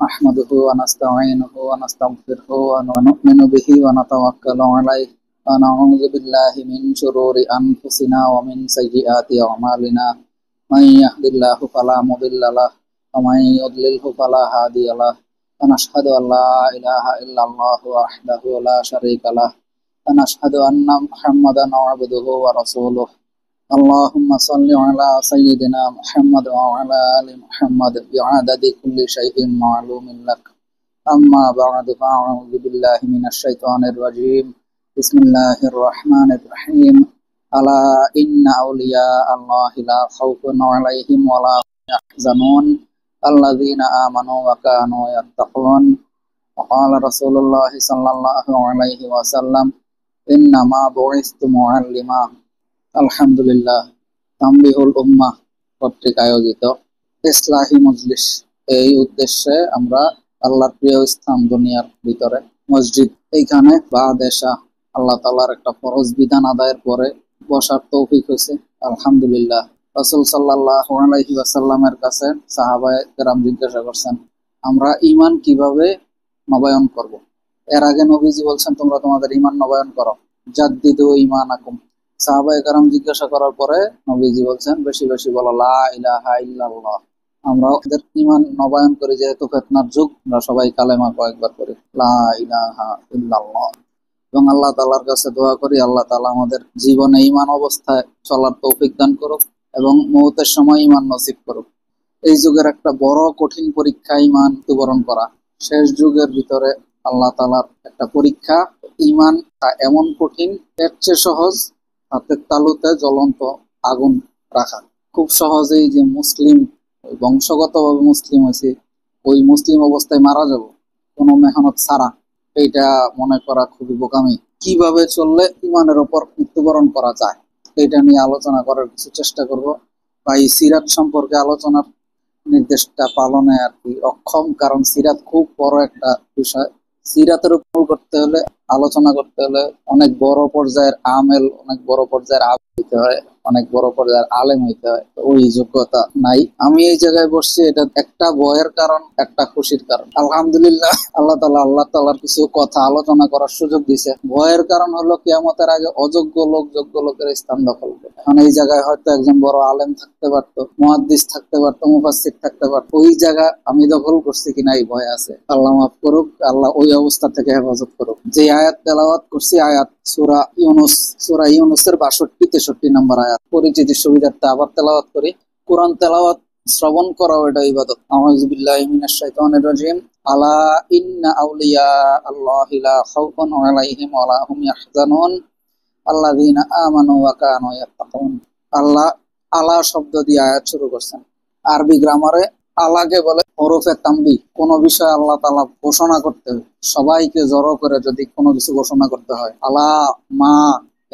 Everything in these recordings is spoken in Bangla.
نحمده ونستعينه ونستغفره ونؤمن به ونتوكل عليه ونعوذ بالله من شرور أنفسنا ومن سيئات أعمالنا من يهد الله فلا مضل له ومن يضلله فلا هادي له ونشهد أن لا إله إلا الله وحده لا شريك له ونشهد أن محمدا عبده ورسوله اللهم صل على سيدنا محمد وعلى آل محمد بعدد كل شيء معلوم لك أما بعد فأعوذ بالله من الشيطان الرجيم بسم الله الرحمن الرحيم ألا إن أولياء الله لا خوف عليهم ولا هم يحزنون الذين آمنوا وكانوا يتقون وقال رسول الله صلى الله عليه وسلم إنما بعثت معلما আলহামদুলিল্লাহ। তানবীহুল উম্মাহ কর্তৃক আয়োজিত ইসলাহি মজলিস, এই উদ্দেশ্যে আমরা আল্লাহর প্রিয় স্থান দুনিয়ার ভিতরে মসজিদ, এইখানে বাদেশা আল্লাহ তাআলার একটা ফরজ বিধান আদায়ের পরে বসার তৌফিক হয়েছে। আলহামদুলিল্লাহ। রাসূল সাল্লাল্লাহু আলাইহি ওয়াসাল্লামের কাছে সাহাবায়ে কেরাম জিজ্ঞাসা করছেন, আমরা ঈমান কিভাবে নবায়ন করব? এর আগে নবীজি বলছেন, তোমরা তোমাদের ঈমান নবায়ন করো, জাদ্দিদু ঈমানাকুম। সাহাবায়ে কেরাম জিজ্ঞাসা করার পরে নবীজি বলছেন, বেশি বেশি বলো লা ইলাহা ইল্লাল্লাহ। আমরা ওদের ঈমান নবায়ন করি, যেহেতু ফিতনার যুগ, আমরা সবাই কালেমা কয়েকবার করি, লা ইলাহা ইল্লাল্লাহ, এবং আল্লাহ তাআলার কাছে দোয়া করি আল্লাহ তাআলা আমাদের জীবনে ঈমান অবস্থায় চলার তৌফিক দান করুক এবং মওতের সময় ঈমান নসিব করুক। এই যুগের একটা বড় কঠিন পরীক্ষা ঈমান মৃত্যুবরণ করা। শেষ যুগের ভিতরে আল্লাহ তাআলার একটা পরীক্ষা। ঈমান এমন কঠিন, এর চেয়ে সহজ হাতের তালুতে জ্বলন্ত আগুন রাখা। খুব সহজেই যে মুসলিম, বংশগতভাবে মুসলিম হয়েছে, ওই মুসলিম অবস্থায় মারা যাব কোনো মেহনত ছাড়া, এইটা মনে করা খুবই বোকামি। কিভাবে চললে ঈমানের ওপর মৃত্যুবরণ করা যায়, এটা নিয়ে আলোচনা করার কিছু চেষ্টা করব। বা এই সিরাত সম্পর্কে আলোচনার নির্দেশটা পালনে আর কি অক্ষম, কারণ সিরাত খুব বড় একটা বিষয়। সিরাতের উপর করতে হলে, আলোচনা করতে হলে অনেক বড় পর্যায়ের আমেল, অনেক বড় পর্যায়ের আবেগ হইতে হয়, অনেক বড় পর্যায়ের আলেম হইতে হয়। ওই যোগ্যতা নাই। আমি এই জায়গায় বসছি, এটা একটা ভয়ের কারণ, একটা খুশির কারণ। আলহামদুলিল্লাহ, আল্লাহ তাআলার কিছু কথা আলোচনা করার সুযোগ দিছে। ভয়ের কারণ হলো কিয়ামতের আগে অযোগ্য লোক যোগ্য লোকের স্থান দখল করবে। এখন এই জায়গায় হয়তো একজন বড় আলেম থাকতে পারতো, মুহাদ্দিস থাকতে পারতো, মুফাসসির থাকতে পারতো, ওই জায়গা আমি দখল করছি কিনা এই ভয় আছে। আল্লাহ মাফ করুক, আল্লাহ ওই অবস্থা থেকে হেফাজত করুক। যে আয়াত তেলাওয়াত করছি, আয়াত সূরা ইউনূসের ৬২-৬৩ নম্বর আয়াত। পরিচিতির সুবিধার্থে আবার তেলাওয়াত করি। কোরআন তেলাওয়াত শ্রবণ করাও এটা ইবাদত। আউযু বিল্লাহি মিনাশ শাইতানির রাজিম। আলা ইন্না আউলিয়া আল্লাহি লা খাউফুন আলাইহিম ওয়া লা হুম ইয়াহজানুন আল্লাযীনা আমানু ওয়া কানু ইয়াত্তাকুন। আল্লাহ আলা শব্দ দিয়ে আয়াত শুরু করছেন। আরবি গ্রামারে আলাকে বলে হরফে তামবি। কোন বিষয় আল্লাহ তাআলা ঘোষণা করতে হয়, সবাইকে জড়ো করে যদি কোনো কিছু ঘোষণা করতে হয়, আলা মা,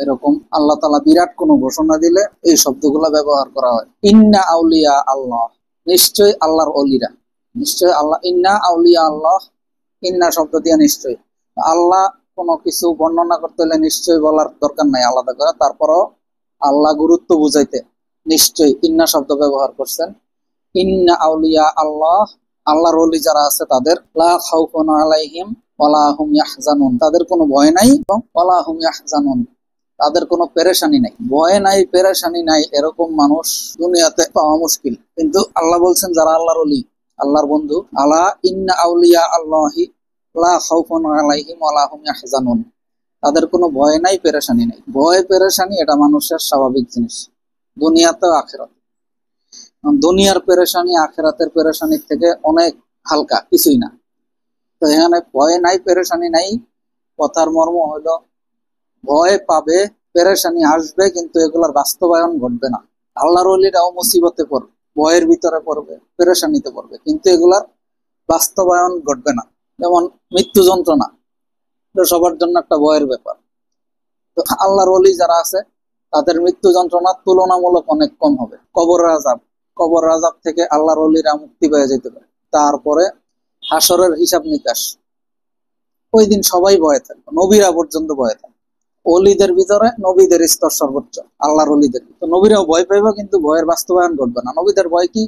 এরকম আল্লাহ তাআলা বিরাট কোনো ঘোষণা দিলে এই শব্দগুলো ব্যবহার করা হয়। ইন্না আউলিয়া আল্লাহ, নিশ্চয় আল্লাহর ওলিরা, নিশ্চয় আল্লাহ। ইন্না আউলিয়া আল্লাহ, ইন্না শব্দ দিয়ে নিশ্চয়। আল্লাহ কোনো কিছু বর্ণনা করতে হলে নিশ্চয় বলার দরকার নাই আলাদা করে, তারপরও আল্লাহ গুরুত্ব বুঝাইতে নিশ্চয় ইন্না শব্দ ব্যবহার করছেন। ইন্না আউলিয়া আল্লাহ, আল্লাহর ওলি যারা আছে তাদের লা খাউফুন আলাইহিম ওয়া লা হুম ইয়াহজানুন, তাদের কোনো ভয় নাই এবং ওয়া লা হুম ইয়াহজানুন, তাদের কোনো পেরেশানি নাই। ভয় নাই, পেরেশানি নাই, এরকম মানুষ দুনিয়াতে পাওয়া মুশকিল। কিন্তু আল্লাহ বলছেন যারা আল্লাহর ওলি, আল্লাহর বন্ধু, আলা ইন্না আউলিয়া আল্লাহি লা খাউফুন আলাইহিম ওয়া লা হুম ইয়াহজানুন, তাদের কোনো ভয় নাই, পেরেশানি নাই। ভয় পেরেশানি এটা মানুষের স্বাভাবিক জিনিস, দুনিয়াতেও আখিরাতে। দুনিয়ার পেরেশানি আখিরাতের পেরেশানির থেকে অনেক হালকা, কিছুই না। তো এখানে ভয় নাই, পেরেশানি নাই, কথার মর্ম হলো ভয় পাবে, পেরেশানি আসবে, কিন্তু এগুলোর বাস্তবায়ন ঘটবে না। আল্লাহর ওলিরাও মুসিবতে পড়বে, ভয়ের ভিতরে পড়বে, পেরেশানিতে পড়বে, কিন্তু এগুলার বাস্তবায়ন ঘটবে না। যেমন মৃত্যু যন্ত্রণা, এটা সবার জন্য একটা ভয়ের ব্যাপার। তো আল্লাহর ওলি যারা আছে তাদের মৃত্যু যন্ত্রণা তুলনামূলক অনেক কম হবে। কবর আযাব থেকে আল্লাহর ওলিরা মুক্তি পেয়ে যেতে পারে। তারপরে হাসরের হিসাব নিকাশ, ওই দিন সবাই ভয়ে থাকবে, নবীরা পর্যন্ত ভয়ে থাকবে। ওলিদের ভিতরে নবীদের স্তর সর্বোচ্চ, আল্লাহর ওলিদের। তো নবীরাও ভয় পাইবে, কিন্তু ভয়ের বাস্তবায়ন ঘটবে না। নবীদের ভয় কি?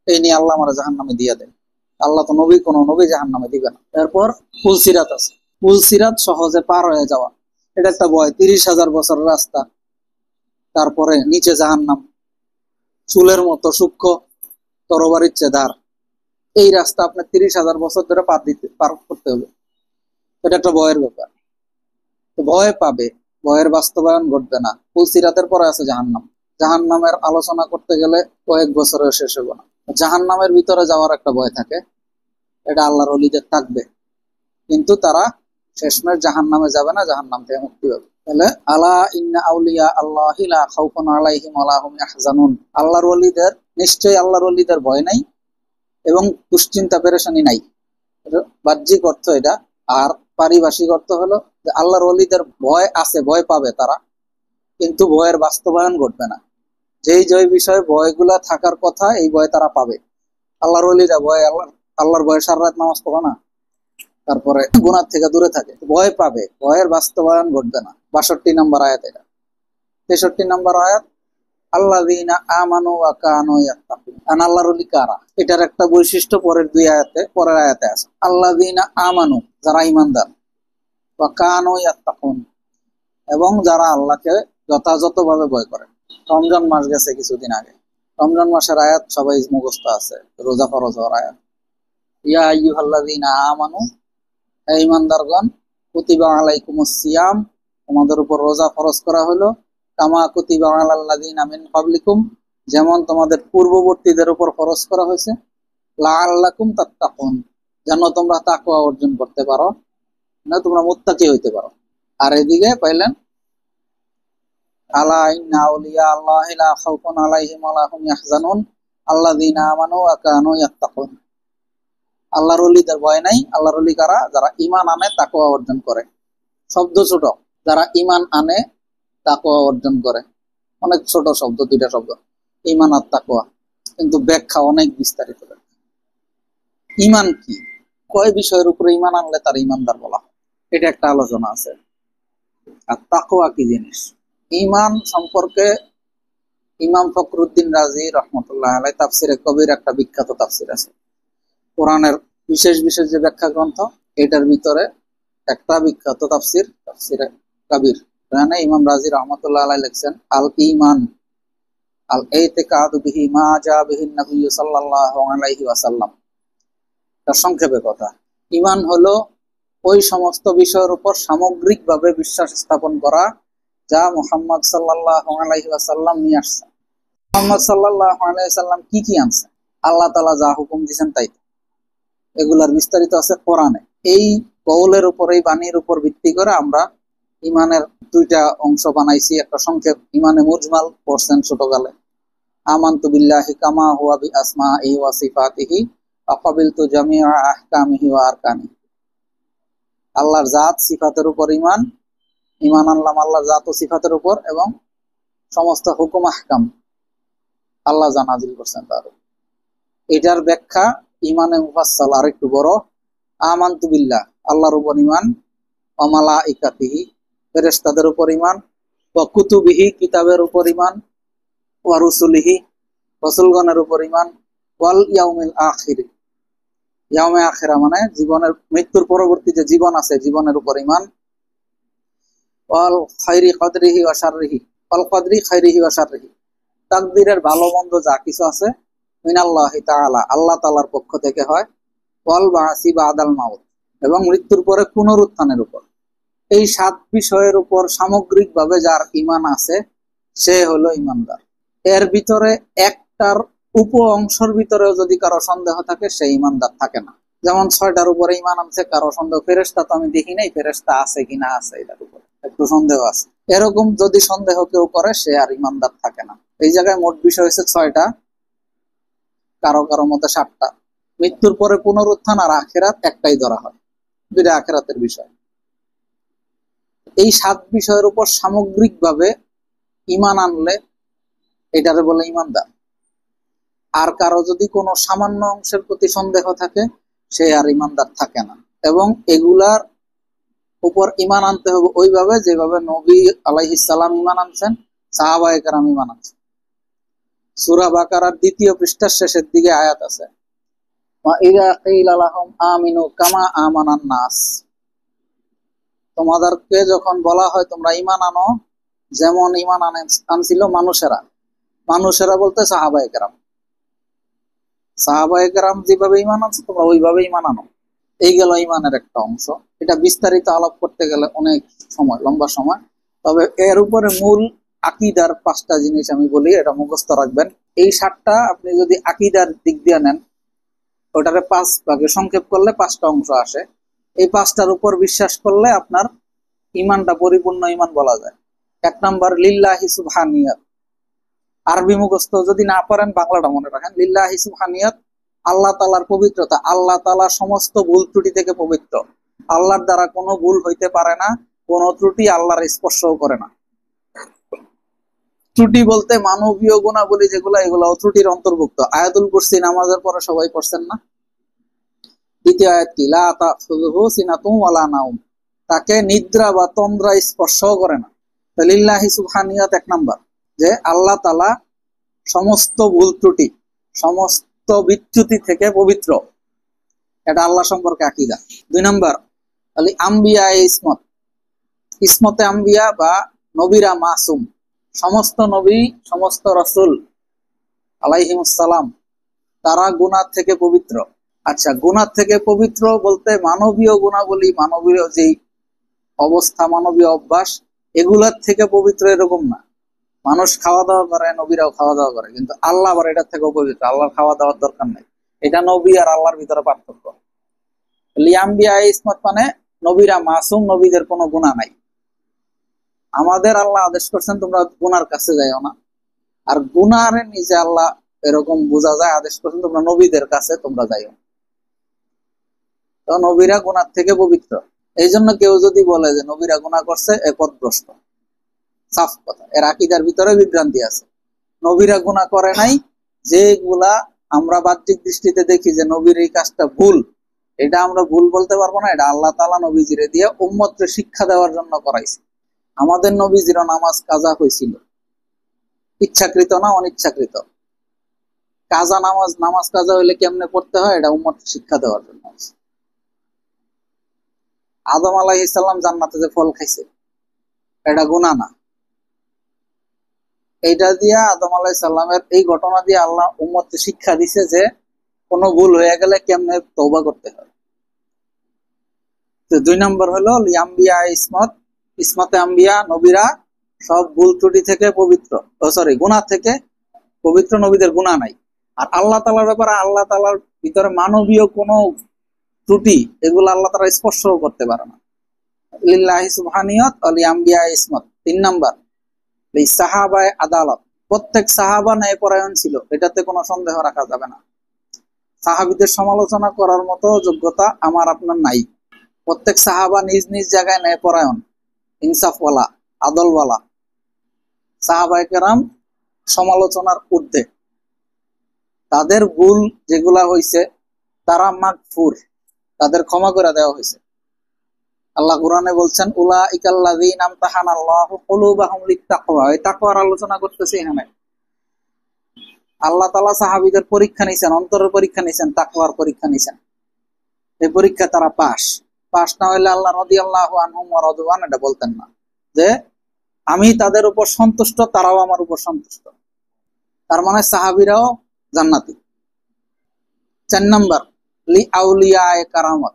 এই নিয়ে আল্লাহ আমরা জাহান্নামে দিয়ে দেয়। আল্লাহ তো কোন নবী জাহান্নামে দিবে না। এরপর পুলসিরাত আছে, পুলসিরাত সহজে পার হয়ে যাওয়া, এটা একটা ভয়। 30,000 বছরের রাস্তা, তারপরে নিচে জাহান্নাম, চুলের মতো সূক্ষ্ম, তরবারির চেয়ে ধার। এই রাস্তা আপনার 30,000 বছর ধরে পার করতে হবে। এটা একটা ভয়ের ব্যাপার। তো ভয় পাবে, ভয়ের বাস্তবায়ন ঘটবে না। পুলসিরাতের পরে আছে জাহান্নাম। জাহান্নামের আলোচনা করতে গেলে কয়েক বছরের শেষ হবে না। জাহান্নামের ভিতরে যাওয়ার একটা ভয় থাকে, এটা আল্লাহর ওলিদের থাকবে, কিন্তু তারা শেষমেশ জাহান্নামে যাবে না, জাহান্নাম থেকে মুক্তি পাবে। তাহলে আলা ইন্না আউলিয়া আল্লাহি লা খাউফুন আলাইহিম ওয়া লা হুম ইয়াহজানুন, আল্লাহর ওলিদের, নিশ্চয়ই আল্লাহর ওলিদের ভয় নাই এবং দুশ্চিন্তা পেরেশানি নাই। বাহ্যিক অর্থ এটা। আর পারিভাষিক অর্থ হলো যে আল্লাহর ওলিদের ভয় আছে, ভয় পাবে তারা, কিন্তু ভয়ের বাস্তবায়ন ঘটবে না। যেই যে বিষয়ে ভয়গুলা থাকার কথা, এই ভয় তারা পাবে। আল্লাহর ওলিরা ভয়, আল্লাহর ভয়ে সারা রাত নামাজ পড়ে না, তারপরে গুনাহ থেকে দূরে থাকে, ভয় পাবে, ভয়ের বাস্তবায়ন ঘটবে না। 62 নম্বর আয়াত এটা। 63 নম্বর আয়াত, আল্লাযীনা আমানু ওয়া কানু ইয়াত্তাকুন। আল্লাহর ওলি কারা, এটার একটা বৈশিষ্ট্য পরের আয়াতে আছে। আল্লাযীনা আমানু, যারা ঈমানদার, ওয়া কানু ইয়াত্তাকুন, এবং যারা আল্লাহকে যথাযথভাবে ভয় করে। রমজান মাস গেছে কিছুদিন আগে, রমজান মাসের আয়াত সবাই মুখস্থ আছে, রোজা ফরজ হওয়ার আয়াত। ইয়া আইয়ুহাল্লাযীনা আমানু, হে ঈমানদারগণ, কুতিবা আলাইকুমুস সিয়াম, তোমাদের উপর রোজা ফরজ করা হলো, কামা কুতিবা আলাল্লাযীনা মিন ক্বাবলিকুম, যেমন তোমাদের পূর্ববর্তীদের উপর ফরজ করা হয়েছে, লাআল্লাকুম তাত্তাকুন, যেন তোমরা তাকওয়া অর্জন করতে পারো, না তোমরা মুত্তাকি হইতে পারো। আর এদিকে পাইলেন, আলা ইন্না আউলিয়া আল্লাহি লা খাউফুন আলাইহিম ওয়া লা হুম ইয়াহজানুন আল্লাযীনা আমানু ওয়া কানু ইয়াত্তাকুন। আল্লাহর ওলিদের ভয় নাই। আল্লাহর ওলি কারা? যারা ঈমান আনে, তাকওয়া অর্জন করে। শব্দ ছোট, যারা ঈমান আনে, তাকওয়া অর্জন করে। অনেক ছোট শব্দ, দুইটা শব্দ, ঈমান আর তাকওয়া, কিন্তু ব্যাখ্যা অনেক বিস্তারিত। ঈমান কি, কয় বিষয়ের উপরে ঈমান আনলে তার ঈমানদার বলা হয়, এটা একটা আলোচনা আছে। আর তাকওয়া কি জিনিস, ঈমান সম্পর্কে ইমাম ফখরুদ্দিন রাজি রহমতুল্লাহ আলাইহি তাফসিরে কবির একটা বিখ্যাত তাফসির আছে। কোরআনের বিশেষ বিশেষ যে ব্যাখ্যা গ্রন্থ, এটার ভিতরে একটা বিখ্যাত তাফসির, তাফসিরে কবির। এখানে ইমাম রাজি রহমতুল্লাহ আলাইহি লিখছেন, আল ঈমান আল ইতিকাদু বিহি মা জা বিহি নবী সাল্লাল্লাহু আলাইহি ওয়াসাল্লাম। তার সংক্ষেপে কথা, ঈমান হলো ওই সমস্ত বিষয়ের উপর সামগ্রিকভাবে বিশ্বাস স্থাপন করা যা মুহাম্মদ সাল্লাল্লাহু আলাইহি ওয়াসাল্লাম নিয়ে আসছেন। মুহাম্মদ সাল্লাল্লাহু আলাইহি ওয়াসাল্লাম কি কি আনছেন? আল্লাহ তাআলা যা হুকুম দিয়েছেন তাই। এগুলার বিস্তারিত আছে কোরআনে। এই কওলের উপর, এই বাণীর উপর ভিত্তি করে আমরা ঈমানের দুইটা অংশ বানাইছি। একটা সংক্ষেপ, ঈমানে মুজমাল পড়ছেন ছোটকালে, আমানতু বিল্লাহি কামা হুয়া বিআসমাইহি ওয়া সিফাতিহি ওয়া ক্বাবিলতু জামিআ আহকামিহি ওয়া আরকানিহি। আল্লাহর জাত সিফাতের উপর ঈমান, ঈমান আনলাম আল্লাহর জাত ও সিফাতের উপর, এবং সমস্ত হুকুম আহকাম আল্লাহ যা নাযিল করছেন তার। এটার ব্যাখ্যা ঈমানে মুফাসসাল আর একটু বড়, আমানতু বিল্লাহ, আল্লাহর উপর ঈমান, ওয়া মালাইকাতিহি, ফেরেশতাদের উপর ঈমান, ওয়া কুতুবিহি, কিতাবের উপর ঈমান, ওয়া রুসুলিহি, রাসূলগণের উপর ঈমান, ওয়াল ইয়াউমিল আখির, ইয়াউমে আখিরা মানে জীবনের, মৃত্যুর পরবর্তী যে জীবন আছে, জীবনের উপর ঈমান, ওয়াল খায়রি কদরিহি ওয়া শাররিহি, ওয়াল কদরি খায়রিহি ওয়া শাররিহি, তাকদীরের ভালো মন্দ যা কিছু আছে মিনাল্লাহি তাআলা, আল্লাহ তাআলার পক্ষ থেকে হয়, ওয়াল বাসি বাদাল মাউত, এবং মৃত্যুর পরে পুনরুত্থানের উপর। এই 7 বিষয়ের উপর সামগ্রিকভাবে যার ঈমান আছে, সে হলো ঈমানদার। এর ভিতরে একটার উপ অংশের ভিতরেও যদি কারো সন্দেহ থাকে, সে ঈমানদার থাকে না। যেমন 6টার উপরে ঈমান আনছে, কারো সন্দেহ, ফেরেশতা তো আমি দেখি নাই, ফেরেশতা আছে কিনা আছে এটার উপরে একটু সন্দেহ আছে, এরকম যদি সন্দেহ কেউ করে, সে আর ঈমানদার থাকে না। এই জায়গায় মোট বিষয় হয়েছে 6টা, কারো কারো মতে 7টা। মৃত্যুর পরে পুনরুত্থান আর আখিরাত একটাই ধরা হয়, দুইটা আখিরাতের বিষয়। এই 7 বিষয়ের উপর সামগ্রিকভাবে ঈমান আনলে এটারে বলে ঈমানদার। আর কারো যদি কোনো সামান্য অংশের প্রতি সন্দেহ থাকে, সে আর ঈমানদার থাকে না। এবং এগুলার উপর ঈমান আনতে হবে ওইভাবে যেভাবে নবী আলাইহিস সালাম ঈমান আনছেন, সাহাবায়ে কেরাম ঈমান আনছেন। সূরা বাকারার 2য় পৃষ্ঠার শেষের দিকে আয়াত আছে, ওয়া ইযা কিলা লাহুম আমিনু কামা আমানান নাস, তোমাদেরকে যখন বলা হয় তোমরা ঈমান আনো যেমন ঈমান আনছিল মানুষেরা, মানুষেরা বলতে সাহাবায়ে কেরাম, সাহাবায়ে কেরাম যেভাবে ঈমান আনছে তোমরা ওইভাবে ঈমান আনো। এই গেল ঈমানের একটা অংশ। এটা বিস্তারিত আলাপ করতে গেলে অনেক সময়, লম্বা সময়। তবে এর উপরে মূল আকীদার 5টা জিনিস আমি বলি, এটা মুখস্থ রাখবেন। এই 7টা আপনি যদি আকীদার দিক দিয়ে নেন, ওটাকে 5 ভাগে সংক্ষেপ করলে 5টা অংশ আসে। এই 5টার উপর বিশ্বাস করলে আপনার ঈমানটা পরিপূর্ণ ঈমান বলা যায়। 1 নাম্বার লিল্লাহি সুবহানিয়াত, আরবি মুখস্থ যদি না পারেন বাংলাটা মনে রাখেন। লিল্লাহি সুবহানিয়াত, আল্লাহ তাআলার পবিত্রতা, আল্লাহ তাআলা সমস্ত ভুল ত্রুটি থেকে পবিত্র। আল্লাহর দ্বারা কোনো ভুল হইতে পারে না, কোনো ত্রুটি আল্লাহর স্পর্শও করে না। ত্রুটি বলতে মানবীয় গুণাবলী যেগুলো, এগুলো ত্রুটির অন্তর্ভুক্ত। আয়াতুল কুরসি নামাজের পরে সবাই পড়ছেন না? দ্বিতীয় আয়াত কি? লা তাখুযুহু সিনাতুন ওয়ালা নাওম, তাকে নিদ্রা বা তন্দ্রা স্পর্শও করে না। লিল্লাহি সুবহানিয়াত 1 নাম্বার, যে আল্লাহ তাআলা সমস্ত ভুল ত্রুটি, সমস্ত বিচ্যুতি থেকে পবিত্র। এটা আল্লাহ সম্পর্কে আকীদা। 2 নাম্বার আলি আম্বিয়া ইসমত, ইসমতে আম্বিয়া বা নবীরা মাসুম, সমস্ত নবী সমস্ত রাসূল আলাইহিমুস সালাম তারা গুনাহ থেকে পবিত্র। আচ্ছা, গুনাহ থেকে পবিত্র বলতে মানবীয় গুণাবলী, মানবীয় যেই অবস্থা, মানবীয় অভ্যাস, এগুলার থেকে পবিত্র এরকম না। মানুষ খাওয়া দাওয়া করে, নবীরাও খাওয়া দাওয়া করে, কিন্তু আল্লাহ আবার এটার থেকে পবিত্র, আল্লাহর খাওয়া দাওয়ার দরকার নেই। এটা নবী আর আল্লাহর ভিতরে পার্থক্য। লিয়াম্বিয়া ইসমত মানে নবীরা মাসুম, নবীদের কোনো গুনাহ নাই। আমাদের আল্লাহ আদেশ করছেন তোমরা গুনার কাছে যাইও না, আর গুনার নিজে আল্লাহ এরকম বোঝা যায় আদেশ করছেন তোমরা নবীদের কাছে তোমরা যাইও। তো নবীরা গুনার থেকে পবিত্র। এই জন্য কেউ যদি বলে যে নবীরা গুনাহ করছে, এ পথভ্রষ্ট, সাফ কথা। এর আকীদার ভিতরে বিভ্রান্তি আছে। নবীরা গুনাহ করে নাই, যেগুলা আমরা বাহ্যিক দৃষ্টিতে দেখি যে নবীর এই কাজটা ভুল, এটা আমরা ভুল বলতে পারবো না। এটা আল্লাহ তাআলা নবীজিরে দিয়ে উম্মতকে শিক্ষা দেওয়ার জন্য করাইছে। আমাদের নবীজিরও নামাজ কাজা হয়েছিল, ইচ্ছাকৃত না অনিচ্ছাকৃত। কাজা নামাজ, নামাজ কাজা হইলে কেমনে পড়তে হয়, এটা উম্মতকে শিক্ষা দেওয়ার জন্য। আদম আলাইহিস সালাম জান্নাতে যে ফল খাইছে, এটা গুনাহ না। এইটা দিয়া আদম আলাইহিস সালামের এই ঘটনা দিয়ে আল্লাহ উম্মতকে শিক্ষা দিছে যে কোনো ভুল হয়ে গেলে কেমনে তওবা করতে হয়। তো 2 নম্বর হলো লিয়াম্বিয়া ইসমত, ইসমতে আম্বিয়া, নবীরা সব ভুল ত্রুটি থেকে পবিত্র, গুনাহ থেকে পবিত্র, নবীদের গুনাহ নাই। আর আল্লাহ তাআলার ব্যাপারে, আল্লাহ তাআলার ভিতরে মানবীয় কোনো ত্রুটি, এগুলো আল্লাহ তাআলা স্পর্শও করতে পারে না। লিল্লাহি সুবহানিয়াত ওয়া লিয়াম্বিয়া ইসমত। 3 নাম্বার সাহাবায়ে আদালত, প্রত্যেক সাহাবা ন্যায়পরায়ণ ছিল, এটাতে কোনো সন্দেহ রাখা যাবে না। সাহাবীদের সমালোচনা করার মতো যোগ্যতা আমার আপনার নাই। প্রত্যেক সাহাবা নিজ নিজ জায়গায় ন্যায়পরায়ণ, ইনসাফওয়ালা, আদলওয়ালা। সাহাবায়ে কেরাম সমালোচনার ঊর্ধ্বে। তাদের ভুল যেগুলা হয়েছে তারা মাগফুর, তাদের ক্ষমা করে দেওয়া হয়েছে। আল্লাহ কোরআনে বলছেন উলাইকাল্লাযীনা আমতাহানাল্লাহু কুলুবাহুম লিত্তাকওয়া, এই তাকওয়ার আলোচনা করতেছে এখানে। আল্লাহ তাআলা সাহাবীদের পরীক্ষা নিছেন, অন্তরের পরীক্ষা নিছেন, তাকওয়ার পরীক্ষা নিছেন। এই পরীক্ষা তারা পাস না হইলে আল্লাহ রাদিয়াল্লাহু আনহুম ওয়া রাদওয়ান এটা বলতেন না যে আমি তাদের উপর সন্তুষ্ট, তারাও আমার উপর সন্তুষ্ট। তার মানে সাহাবীরাও জান্নাতি। 4 নাম্বার লি আউলিয়ায়ে কারামত,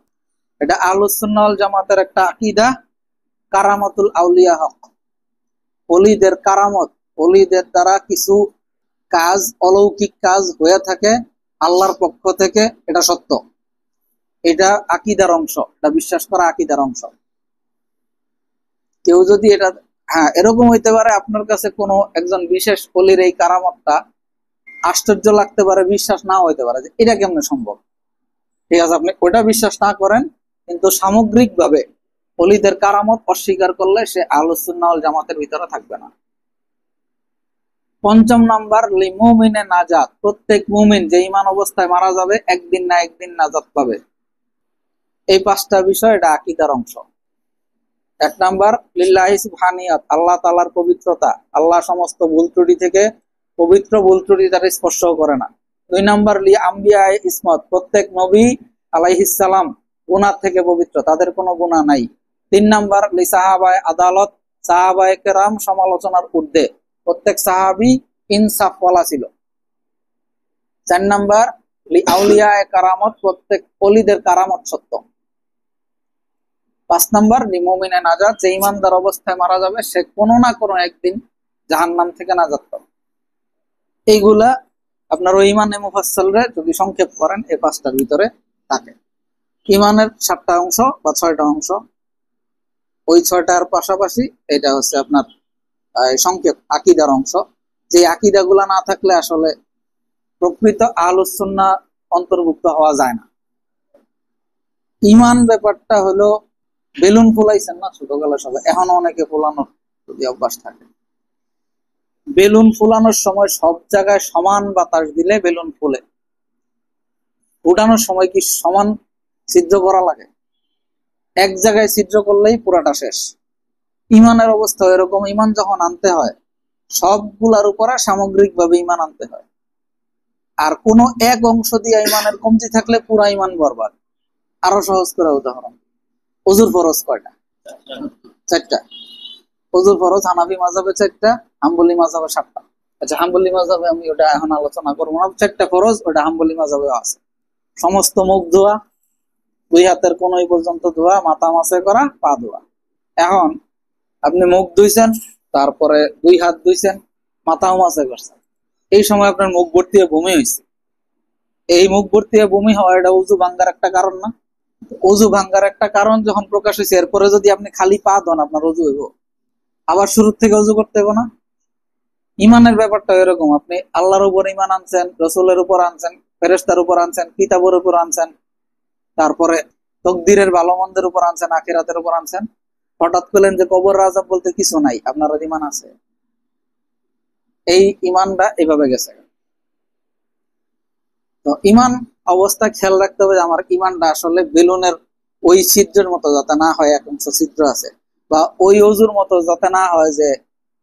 এটা আহলুস সুন্নাহ ওয়াল জামাতের একটা আকীদা। কারামাতুল আউলিয়া হক, ওলিদের কারামত, ওলিদের দ্বারা কিছু কাজ, অলৌকিক কাজ হয়ে থাকে আল্লাহর পক্ষ থেকে, এটা সত্য। এটা আকীদার অংশ, এটা বিশ্বাস করা আকীদার অংশ। কেউ যদি এটা, হ্যাঁ এরকম হইতে পারে আপনার কাছে কোনো একজন বিশেষ ওলির এই কারামতটা আশ্চর্য লাগতে পারে, বিশ্বাস নাও হইতে পারে যে এটা কেমনে সম্ভব। ঠিক আছে, আপনি ওটা বিশ্বাস না করেন, কিন্তু সামগ্রিকভাবে ওলিদের কারামত অস্বীকার করলে সে আহলুস সুন্নাহ ওয়াল জামাতের ভিতরে থাকবে না। 5 নাম্বার লিমুমিনে নাজাত, প্রত্যেক মুমিন যে ঈমান অবস্থায় মারা যাবে একদিন না একদিন নাজাত পাবে। এই 5টা বিষয় এটা আকীদার অংশ। 1 নাম্বার লিল্লাহি সুবহানিয়াত, আল্লাহ তাআলার পবিত্রতা, আল্লাহ সমস্ত ভুল ত্রুটি থেকে পবিত্র, ভুল ত্রুটি তার স্পর্শও করে না। 2 নাম্বার লি আম্বিয়া ইসমত, প্রত্যেক নবী আলাইহিস সালাম গুনাহ থেকে পবিত্র, তাদের কোনো গুনাহ নাই। 3 নাম্বার লি সাহাবায়ে আদালত, সাহাবায়ে কেরাম সমালোচনার ঊর্ধ্বে, প্রত্যেক সাহাবী ইনসাফওয়ালা ছিল। 4 নাম্বার লি আউলিয়ায়ে কারামত, প্রত্যেক ওলিদের কারামত সত্য। 5 নাম্বার লি মুমিনে নাজাত, যে ইমানদার অবস্থায় মারা যাবে সে কোনো না কোনো একদিন জাহান্নাম থেকে নাজাত পাবে। এইগুলা আপনার ওই ইমানে মুফাসসালরে যদি সংক্ষেপ করেন এই 5টার ভিতরে থাকে। ইমানের 7টা অংশ বা 6টা অংশ, ওই 6টার পাশাপাশি এটা হচ্ছে আপনার সংক্ষেপ আকীদার অংশ। যে আকীদাগুলা না থাকলে আসলে প্রকৃত আহলুস সুন্নাহ অন্তর্ভুক্ত হওয়া যায় না। ইমান ব্যাপারটা হলো বেলুন ফুলাইছেন না ছোটবেলা সবাই, এখনো অনেকে ফুলানোর যদি অভ্যাস থাকে। বেলুন ফুলানোর সময় সব জায়গায় সমান বাতাস দিলে বেলুন ফুলে, উঠানোর সময় কি সমান ছিদ্র করা লাগে? এক জায়গায় ছিদ্র করলেই পুরাটা শেষ। ইমানের অবস্থা এরকম, ইমান যখন আনতে হয় সবগুলার উপরে সামগ্রিকভাবে ইমান আনতে হয়। আর কোন এক অংশ দিয়ে ইমানের কমতি থাকলে পুরা ইমান বরবাদ। আরো সহজ করে উদাহরণ, ওযুর ফরজ কয়টা? 4টা। ওযুর ফরজ হানাফি মাযহাবে 4টা, হাম্বলি মাযহাবে 7টা। আচ্ছা, হাম্বলি মাযহাবে আমি ওটা এখন আলোচনা করবো না। 4টা ফরজ ওটা হাম্বলি মাযহাবে আছে। সমস্ত মুখ ধোয়া, 2 হাতের কোনই পর্যন্ত ধোয়া, মাথা মাসে করা, পা ধোয়া। এখন আপনি মুখ ধুইছেন, তারপরে 2 হাত ধুইছেন, মাথাও মাসে করছেন, এই সময় আপনার মুখ ভর্তি বমি হয়েছে। এই মুখ ভর্তি বমি হওয়া এটা ওযু ভাঙ্গার একটা কারণ না? ওযু ভাঙ্গার একটা কারণ যখন প্রকাশ হয়েছে, এরপরে যদি আপনি খালি পা ধন আপনার ওযু হইব? আবার শুরু থেকে ওযু করতে হবে না? ইমানের ব্যাপারটা এরকম, আপনি আল্লাহর উপর ইমান আনছেন, রসুলের উপর আনছেন, ফেরেশতার উপর আনছেন, কিতাবের উপর আনছেন, তারপরে তকদিরের ভালো মন্দের উপর আনছেন, আখিরাতের উপর আনছেন। হঠাৎ করলেন যে কবর আযাব বলতে কিছু নাই, আপনার ইমান আছে? এই ইমানটা এভাবে গেছে। তো ইমান অবস্থা খেয়াল রাখতে হবে, আমার ইমানটা আসলে বেলুনের ওই ছিদ্রের মতো যাতে না হয়, এক অংশ ছিদ্র আছে, বা ওই অজুর মতো যাতে না হয় যে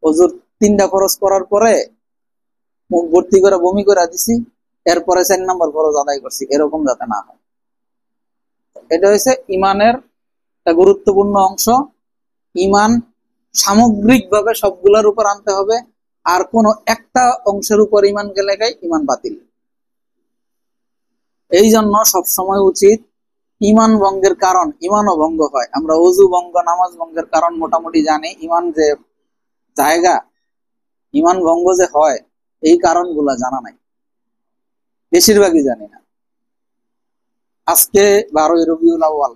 অজুর 3টা ফরজ করার পরে মুখ ভর্তি করে বমি করে দিছি, এরপরে 4 নম্বর ফরজ আদায় করছি, এরকম যাতে না হয়। এটা হচ্ছে ইমানের একটা গুরুত্বপূর্ণ অংশ। ইমান সামগ্রিকভাবে সবগুলোর উপর আনতে হবে, আর কোন একটা অংশের উপর ইমান গেলে ইমান বাতিল। এই জন্য সবসময় উচিত ইমান ভঙ্গের কারণ, ইমানও ভঙ্গ হয়, আমরা ওযু ভঙ্গ, নামাজ ভঙ্গের কারণ মোটামুটি জানি, ইমান যে জায়গা, ইমান ভঙ্গ যে হয় এই কারণগুলা জানা নাই, বেশিরভাগই জানি না। আজকে 12ই রবিউল আউয়াল,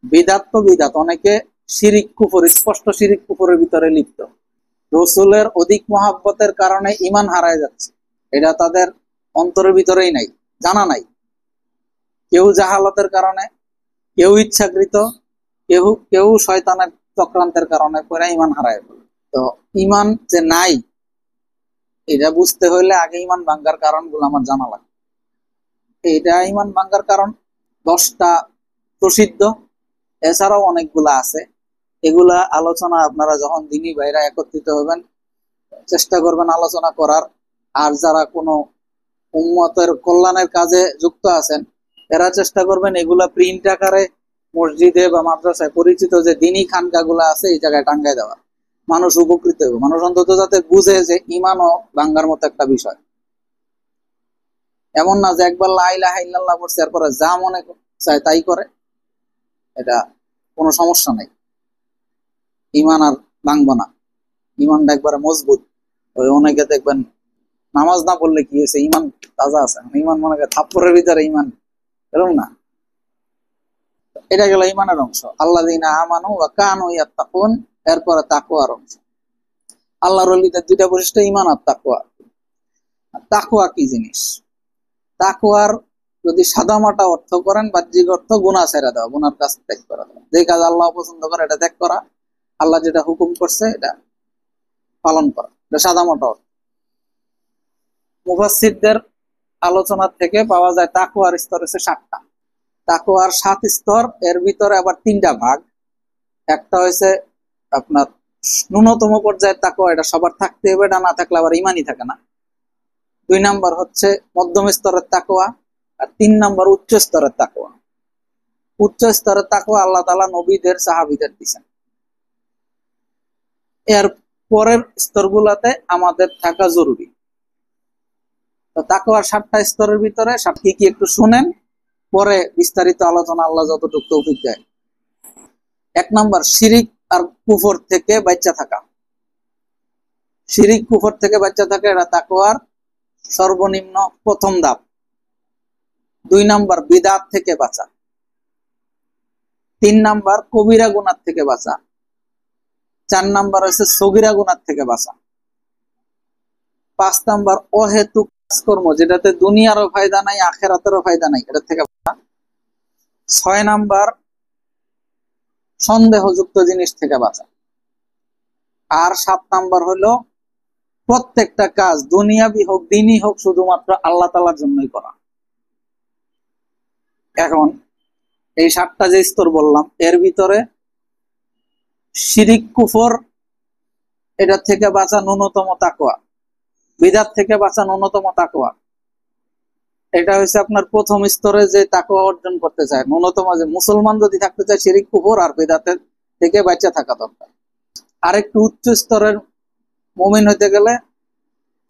বিদাত তো বিদাত, অনেকে শিরিক কুফর, স্পষ্ট শিরিক কুফরের ভিতরে লিপ্ত। রসুলের অধিক মহাব্বতের কারণে ইমান হারায় যাচ্ছে, এটা তাদের অন্তরের ভিতরেই নাই, জানা নাই। কেউ জাহালতের কারণে, কেউ ইচ্ছাকৃত, কেউ কেউ শয়তানের চক্রান্তের কারণে পরে ইমান হারায় ফেলে। তো ইমান যে নাই এটা বুঝতে হইলে আগে ইমান ভাঙ্গার কারণগুলো আমার জানা লাগে। এটা ইমান ভাঙ্গার কারণ 10টা প্রসিদ্ধ, এছাড়াও অনেকগুলা আছে। এগুলা আলোচনা আপনারা যখন দিনী ভাইরা একত্রিত হবেন চেষ্টা করবেন আলোচনা করার। আর যারা কোনো উম্মতের কল্যাণের কাজে যুক্ত আছেন এরা চেষ্টা করবেন এগুলা প্রিন্ট আকারে মসজিদে বা মাদ্রাসায় পরিচিত যে দিনী খানকাগুলা আছে এই জায়গায় টাঙ্গায় দেওয়া, মানুষ উপকৃত হবে, মানুষ অন্তত যাতে বুঝে যে ইমানও ভাঙ্গার মতো একটা বিষয়। এমন না যে একবার লা ইলাহা ইল্লাল্লাহ পড়ছে এরপরে যা মনে চায় তাই করে, এটা কোনো সমস্যা নাই, ইমান আর ভাঙবো না, ইমানটা একবারে মজবুত। ওই অনেকে দেখবেন নামাজ না পড়লে কি হয়েছে, ইমান তাজা আছে, ইমান মনে করে থাপ্পড়ের ভিতরে ইমান, এরকম না। এটা গেল ইমানের অংশ, আল্লাযীনা আমানু ওয়া কানু ইয়াত্তাকুন, এরপরে তাকওয়ার অংশ। আল্লাহর ওলিদের 2টা বৈশিষ্ট্য, ইমান আর তাকওয়া। তাকওয়া কি জিনিস? তাকওয়ার যদি সাদামাটা অর্থ করেন, বাহ্যিক অর্থ গুনাহ ছেড়ে দেওয়া, গুনার কাজ ত্যাগ করা, যে কাজ আল্লাহ পছন্দ করে এটা ত্যাগ করা, আল্লাহ যেটা হুকুম করছে এটা পালন করা, এটা সাদামাটা অর্থ। মুফাসসিরদের আলোচনা থেকে পাওয়া যায় তাকওয়ার স্তর হচ্ছে 7টা। তাকওয়ার 7 স্তর, এর ভিতরে আবার 3টা ভাগ। একটা হয়েছে আপনার ন্যূনতম পর্যায়ের তাকওয়া, এটা সবার থাকতে হবে, এটা না থাকলে আবার ইমানই থাকে না। 2 নাম্বার হচ্ছে মধ্যম স্তরের তাকওয়া, আর 3 নাম্বার উচ্চ স্তরের তাকওয়া। উচ্চ স্তরের তাকওয়া আল্লাহ তাআলা নবীদের সাহাবীদের দিয়েছেন। এর পরের স্তরগুলোতে আমাদের থাকা জরুরি। তো তাকওয়ার 7টা স্তরের ভিতরে কি কি একটু শুনেন, পরে বিস্তারিত আলোচনা আল্লাহ যতটুকু তৌফিক দেয়। 1 নাম্বার শিরিক আর কুফর থেকে বাঁচা থাকা। শিরিক কুফর থেকে বাঁচা থাকা এটা তাকওয়ার সর্বনিম্ন প্রথম ধাপ। 2 নাম্বার বিদআত থেকে বাঁচা। 3 নাম্বার কবিরা গুনাহ থেকে বাঁচা। 4 নাম্বার হচ্ছে সগীরা গুনাহ থেকে বাঁচা। 5 নাম্বার অহেতুক কাজকর্ম, যেটাতে দুনিয়ারও ফায়দা নাই আখিরাতেরও ফায়দা নাই, এটা থেকে বাঁচা। 6 নাম্বার সন্দেহযুক্ত জিনিস থেকে বাঁচা। আর 7 নাম্বার হলো প্রত্যেকটা কাজ দুনিয়াবি হোক দিনই হোক শুধুমাত্র আল্লাহ তাআলার জন্যই করা। এখন এই 7টা যে স্তর বললাম, এর ভিতরে শিরিক কুফর এটা থেকে বাঁচা ন্যূনতম তাকওয়া, বিদআত থেকে বাঁচা ন্যূনতম তাকওয়া। এটা হচ্ছে আপনার প্রথম স্তরে যে তাকওয়া অর্জন করতে চায়, ন্যূনতম যে মুসলমান যদি থাকতে চায় শিরিক কুফর আর বিদআতের থেকে বাঁচা থাকা দরকার। আরেকটু উচ্চ স্তরের মুমিন হইতে গেলে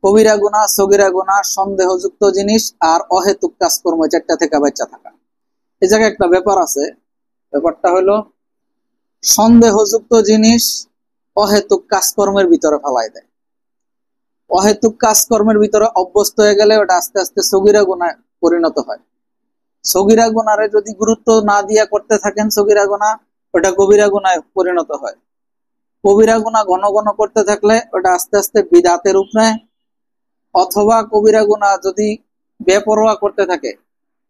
কবিরা গুনাহ, সগীরা গুনাহ, সন্দেহযুক্ত জিনিস আর অহেতুক কাজকর্ম, 4টা থেকে বাঁচা থাকা। এই জায়গায় একটা ব্যাপার আছে, ব্যাপারটা হলো সন্দেহযুক্ত জিনিস অহেতুক কাজকর্মের ভিতরে ফেলাই দেয়। অহেতুক কাজকর্মের ভিতরে অভ্যস্ত হয়ে গেলে ওটা আস্তে আস্তে সগীরা গুনাহে পরিণত হয়। সগীরা গুনাহে যদি গুরুত্ব না দিয়া করতে থাকেন সগীরা গুনাহ, ওটা কবিরা গুনাহে পরিণত হয়। কবিরা গুনাহ ঘন ঘন করতে থাকলে ওটা আস্তে আস্তে বিদআতের রূপ নেয়, অথবা কবিরা গুনাহ যদি বেপরোয়া করতে থাকে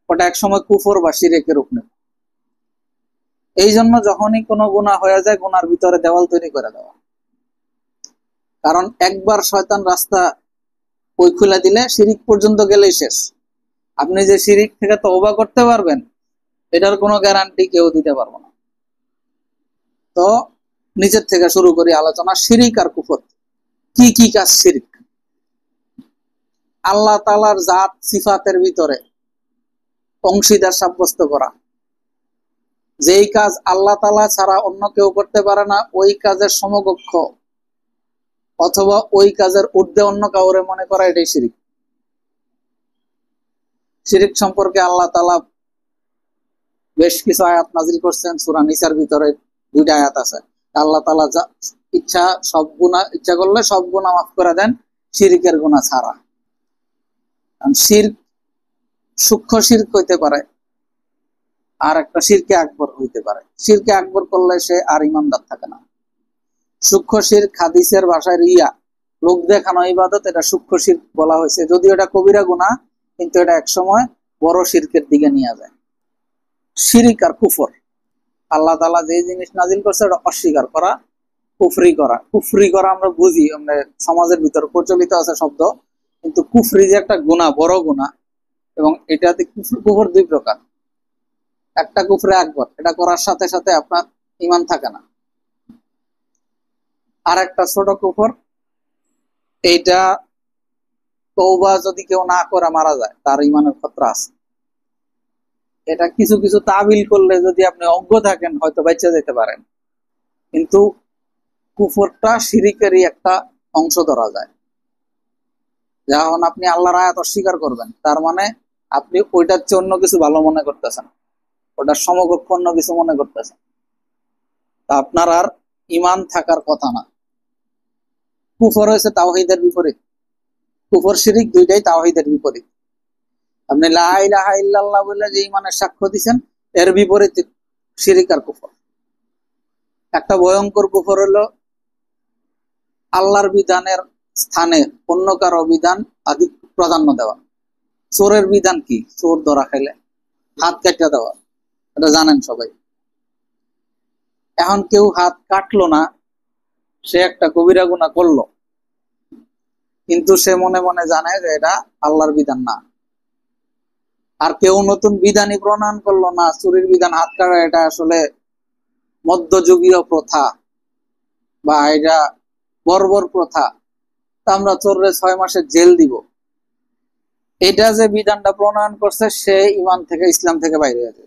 ওটা একসময় কুফর বা শিরকের রূপ নেয়। এই জন্য যখনই কোনো গুনাহ হয়ে যায় গুনার ভিতরে দেওয়াল তৈরি করে দেওয়া, কারণ একবার শয়তান রাস্তা ওই খুলে দিলে শিরিক পর্যন্ত গেলেই শেষ। আপনি যে শিরিক থেকে তওবা করতে পারবেন এটার কোনো গ্যারান্টি কেউ দিতে পারবো না। তো নিচের থেকে শুরু করি আলোচনা। শিরিক আর কুফর, কি কি কাজ শিরিক? আল্লাহ তাআলার জাত সিফাতের ভিতরে অংশীদার সাব্যস্ত করা, যেই কাজ আল্লাহ তাআলা ছাড়া অন্য কেউ করতে পারে না ওই কাজের সমকক্ষ অথবা ওই কাজের ঊর্ধ্বে অন্য কাউরে মনে করা, এটাই শিরিক। শিরিক সম্পর্কে আল্লাহ তাআলা বেশ কিছু আয়াত নাজিল করছেন। সূরা নিসার ভিতরে 2টা আয়াত আছে। আল্লাহ তাআলা ইচ্ছা করলে সব গুনাহ মাফ করে দেন, শিরিকের গুনাহ ছাড়া। শিরক সূক্ষ্ম শিরক হইতে পারে, আর একটা শিরকে আকবর হইতে পারে। শিরকে আকবর করলে সে আর ইমানদার থাকে না। সূক্ষ্ম শিরক হাদিসের ভাষায় রিয়া, লোক দেখানো ইবাদত, এটা সূক্ষ্ম শিরক বলা হয়েছে। যদিও এটা কবিরা গুনাহ, কিন্তু এটা একসময় বড় শিরকের দিকে নিয়ে যায়। শিরিক আর কুফর, আল্লাহ তাআলা যে জিনিস নাজিল করছে এটা অস্বীকার করা, কুফরি করা। কুফরি করা আমরা বুঝি, আমরা সমাজের ভিতর প্রচলিত আছে শব্দ, কিন্তু কুফরি যে একটা গুনাহ, বড় গুনাহ, এবং এটাতে কুফর 2 প্রকার। একটা কুফরে আকবর, এটা করার সাথে সাথে আপনার ঈমান থাকে না। আর একটা ছোট কুফর, এইটা তওবা যদি কেউ না করে মারা যায় তার ঈমানের খতরা আছে। এটা কিছু কিছু তাবিল করলে যদি আপনি অজ্ঞ থাকেন হয়তো বেঁচে যেতে পারেন, কিন্তু কুফরটা শিরিকেরই একটা অংশ ধরা যায়। যখন আপনি আল্লাহর আয়াত অস্বীকার করবেন তার মানে আপনি ওইটার চেয়ে অন্য কিছু ভালো মনে করতেছেন, ওটার সমকক্ষ অন্য কিছু মনে করতেছেন, তা আপনার আর ঈমান থাকার কথা না। কুফর হয়েছে তাওহীদের বিপরীত। কুফর শিরিক দুইটাই তাওহীদের বিপরীত। আপনি লা ইলাহা ইল্লাল্লাহ বলে যে ঈমানের সাক্ষ্য দিচ্ছেন, এর বিপরীত শিরিক আর কুফর। একটা ভয়ঙ্কর কুফর হলো আল্লাহর বিধানের স্থানে অন্য কারো বিধান আদি প্রাধান্য দেওয়া। চোরের বিধান কি? চোর ধরা খাইলে হাত কেটে দেওয়া, এটা জানেন সবাই। এখন কেউ হাত কাটলো না, সে একটা কবিরা গুনাহ করলো, কিন্তু সে মনে মনে জানে যে এটা আল্লাহর বিধান না। আর কেউ নতুন বিধানই প্রণয়ন করলো না, চুরির বিধান হাত কাটা এটা আসলে মধ্যযুগীয় প্রথা বা এটা বর্বর প্রথা, তা আমরা চোররে 6 মাসের জেল দিব, এটা যে বিধানটা প্রণয়ন করছে সে ইমান থেকে, ইসলাম থেকে বাইরে হয়েছে।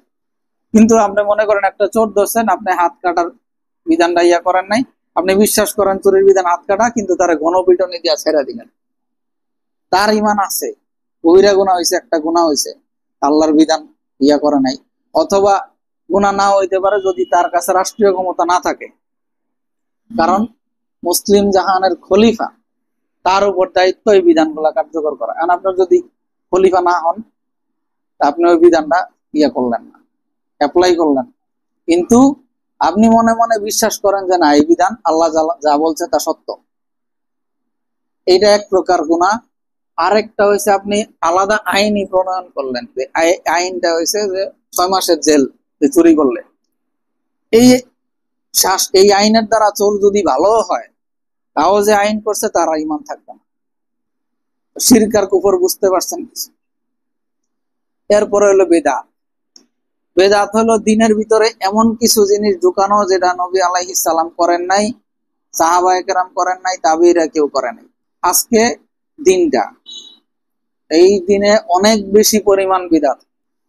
কিন্তু আপনি মনে করেন একটা চোর ধরছেন, আপনি হাত কাটার বিধানটা ইয়া করেন নাই, আপনি বিশ্বাস করেন চোরের বিধান হাত কাটা, কিন্তু তার গণপিটনি দিয়া ছেড়ে দিলেন, তার ইমান আছে, কবিরা গুনাহ হয়েছে, একটা গুনাহ হয়েছে, আল্লাহর বিধান ইয়া করে নাই। অথবা গুনাহ না হইতে পারে যদি তার কাছে রাষ্ট্রীয় ক্ষমতা না থাকে, কারণ মুসলিম জাহানের খলিফা, তার উপর দায়িত্ব এই বিধানগুলা কার্যকর করা। কারণ আপনার যদি খলিফা না হন, আপনি ওই বিধানটা ইয়া করলেন না, অ্যাপ্লাই করলেন। কিন্তু আপনি মনে মনে বিশ্বাস করেন যে না, এই বিধান আল্লাহ যা বলছে তা সত্য, এটা এক প্রকার গুনাহ। আরেকটা হয়েছে আপনি আলাদা আইনই প্রণয়ন করলেন, যে আইনটা হয়েছে যে 6 মাসের জেল যে চুরি করলে। এই এই আইনের দ্বারা চোর যদি ভালো হয়, তাও যে আইন করছে তার ইমান থাকবে না। শিরক আর কুফর বুঝতে পারছেন কিছু? এরপরে হলো বেদাত। বেদাত হলো দিনের ভিতরে এমন কিছু জিনিস ঢুকানো যেটা নবী আলাইহিস সালাম করেন নাই, সাহাবায়ে কেরাম করেন নাই, তাবিঈরা কেউ করে নাই। আজকে দিনটা, এই দিনে অনেক বেশি পরিমাণ বিদাত,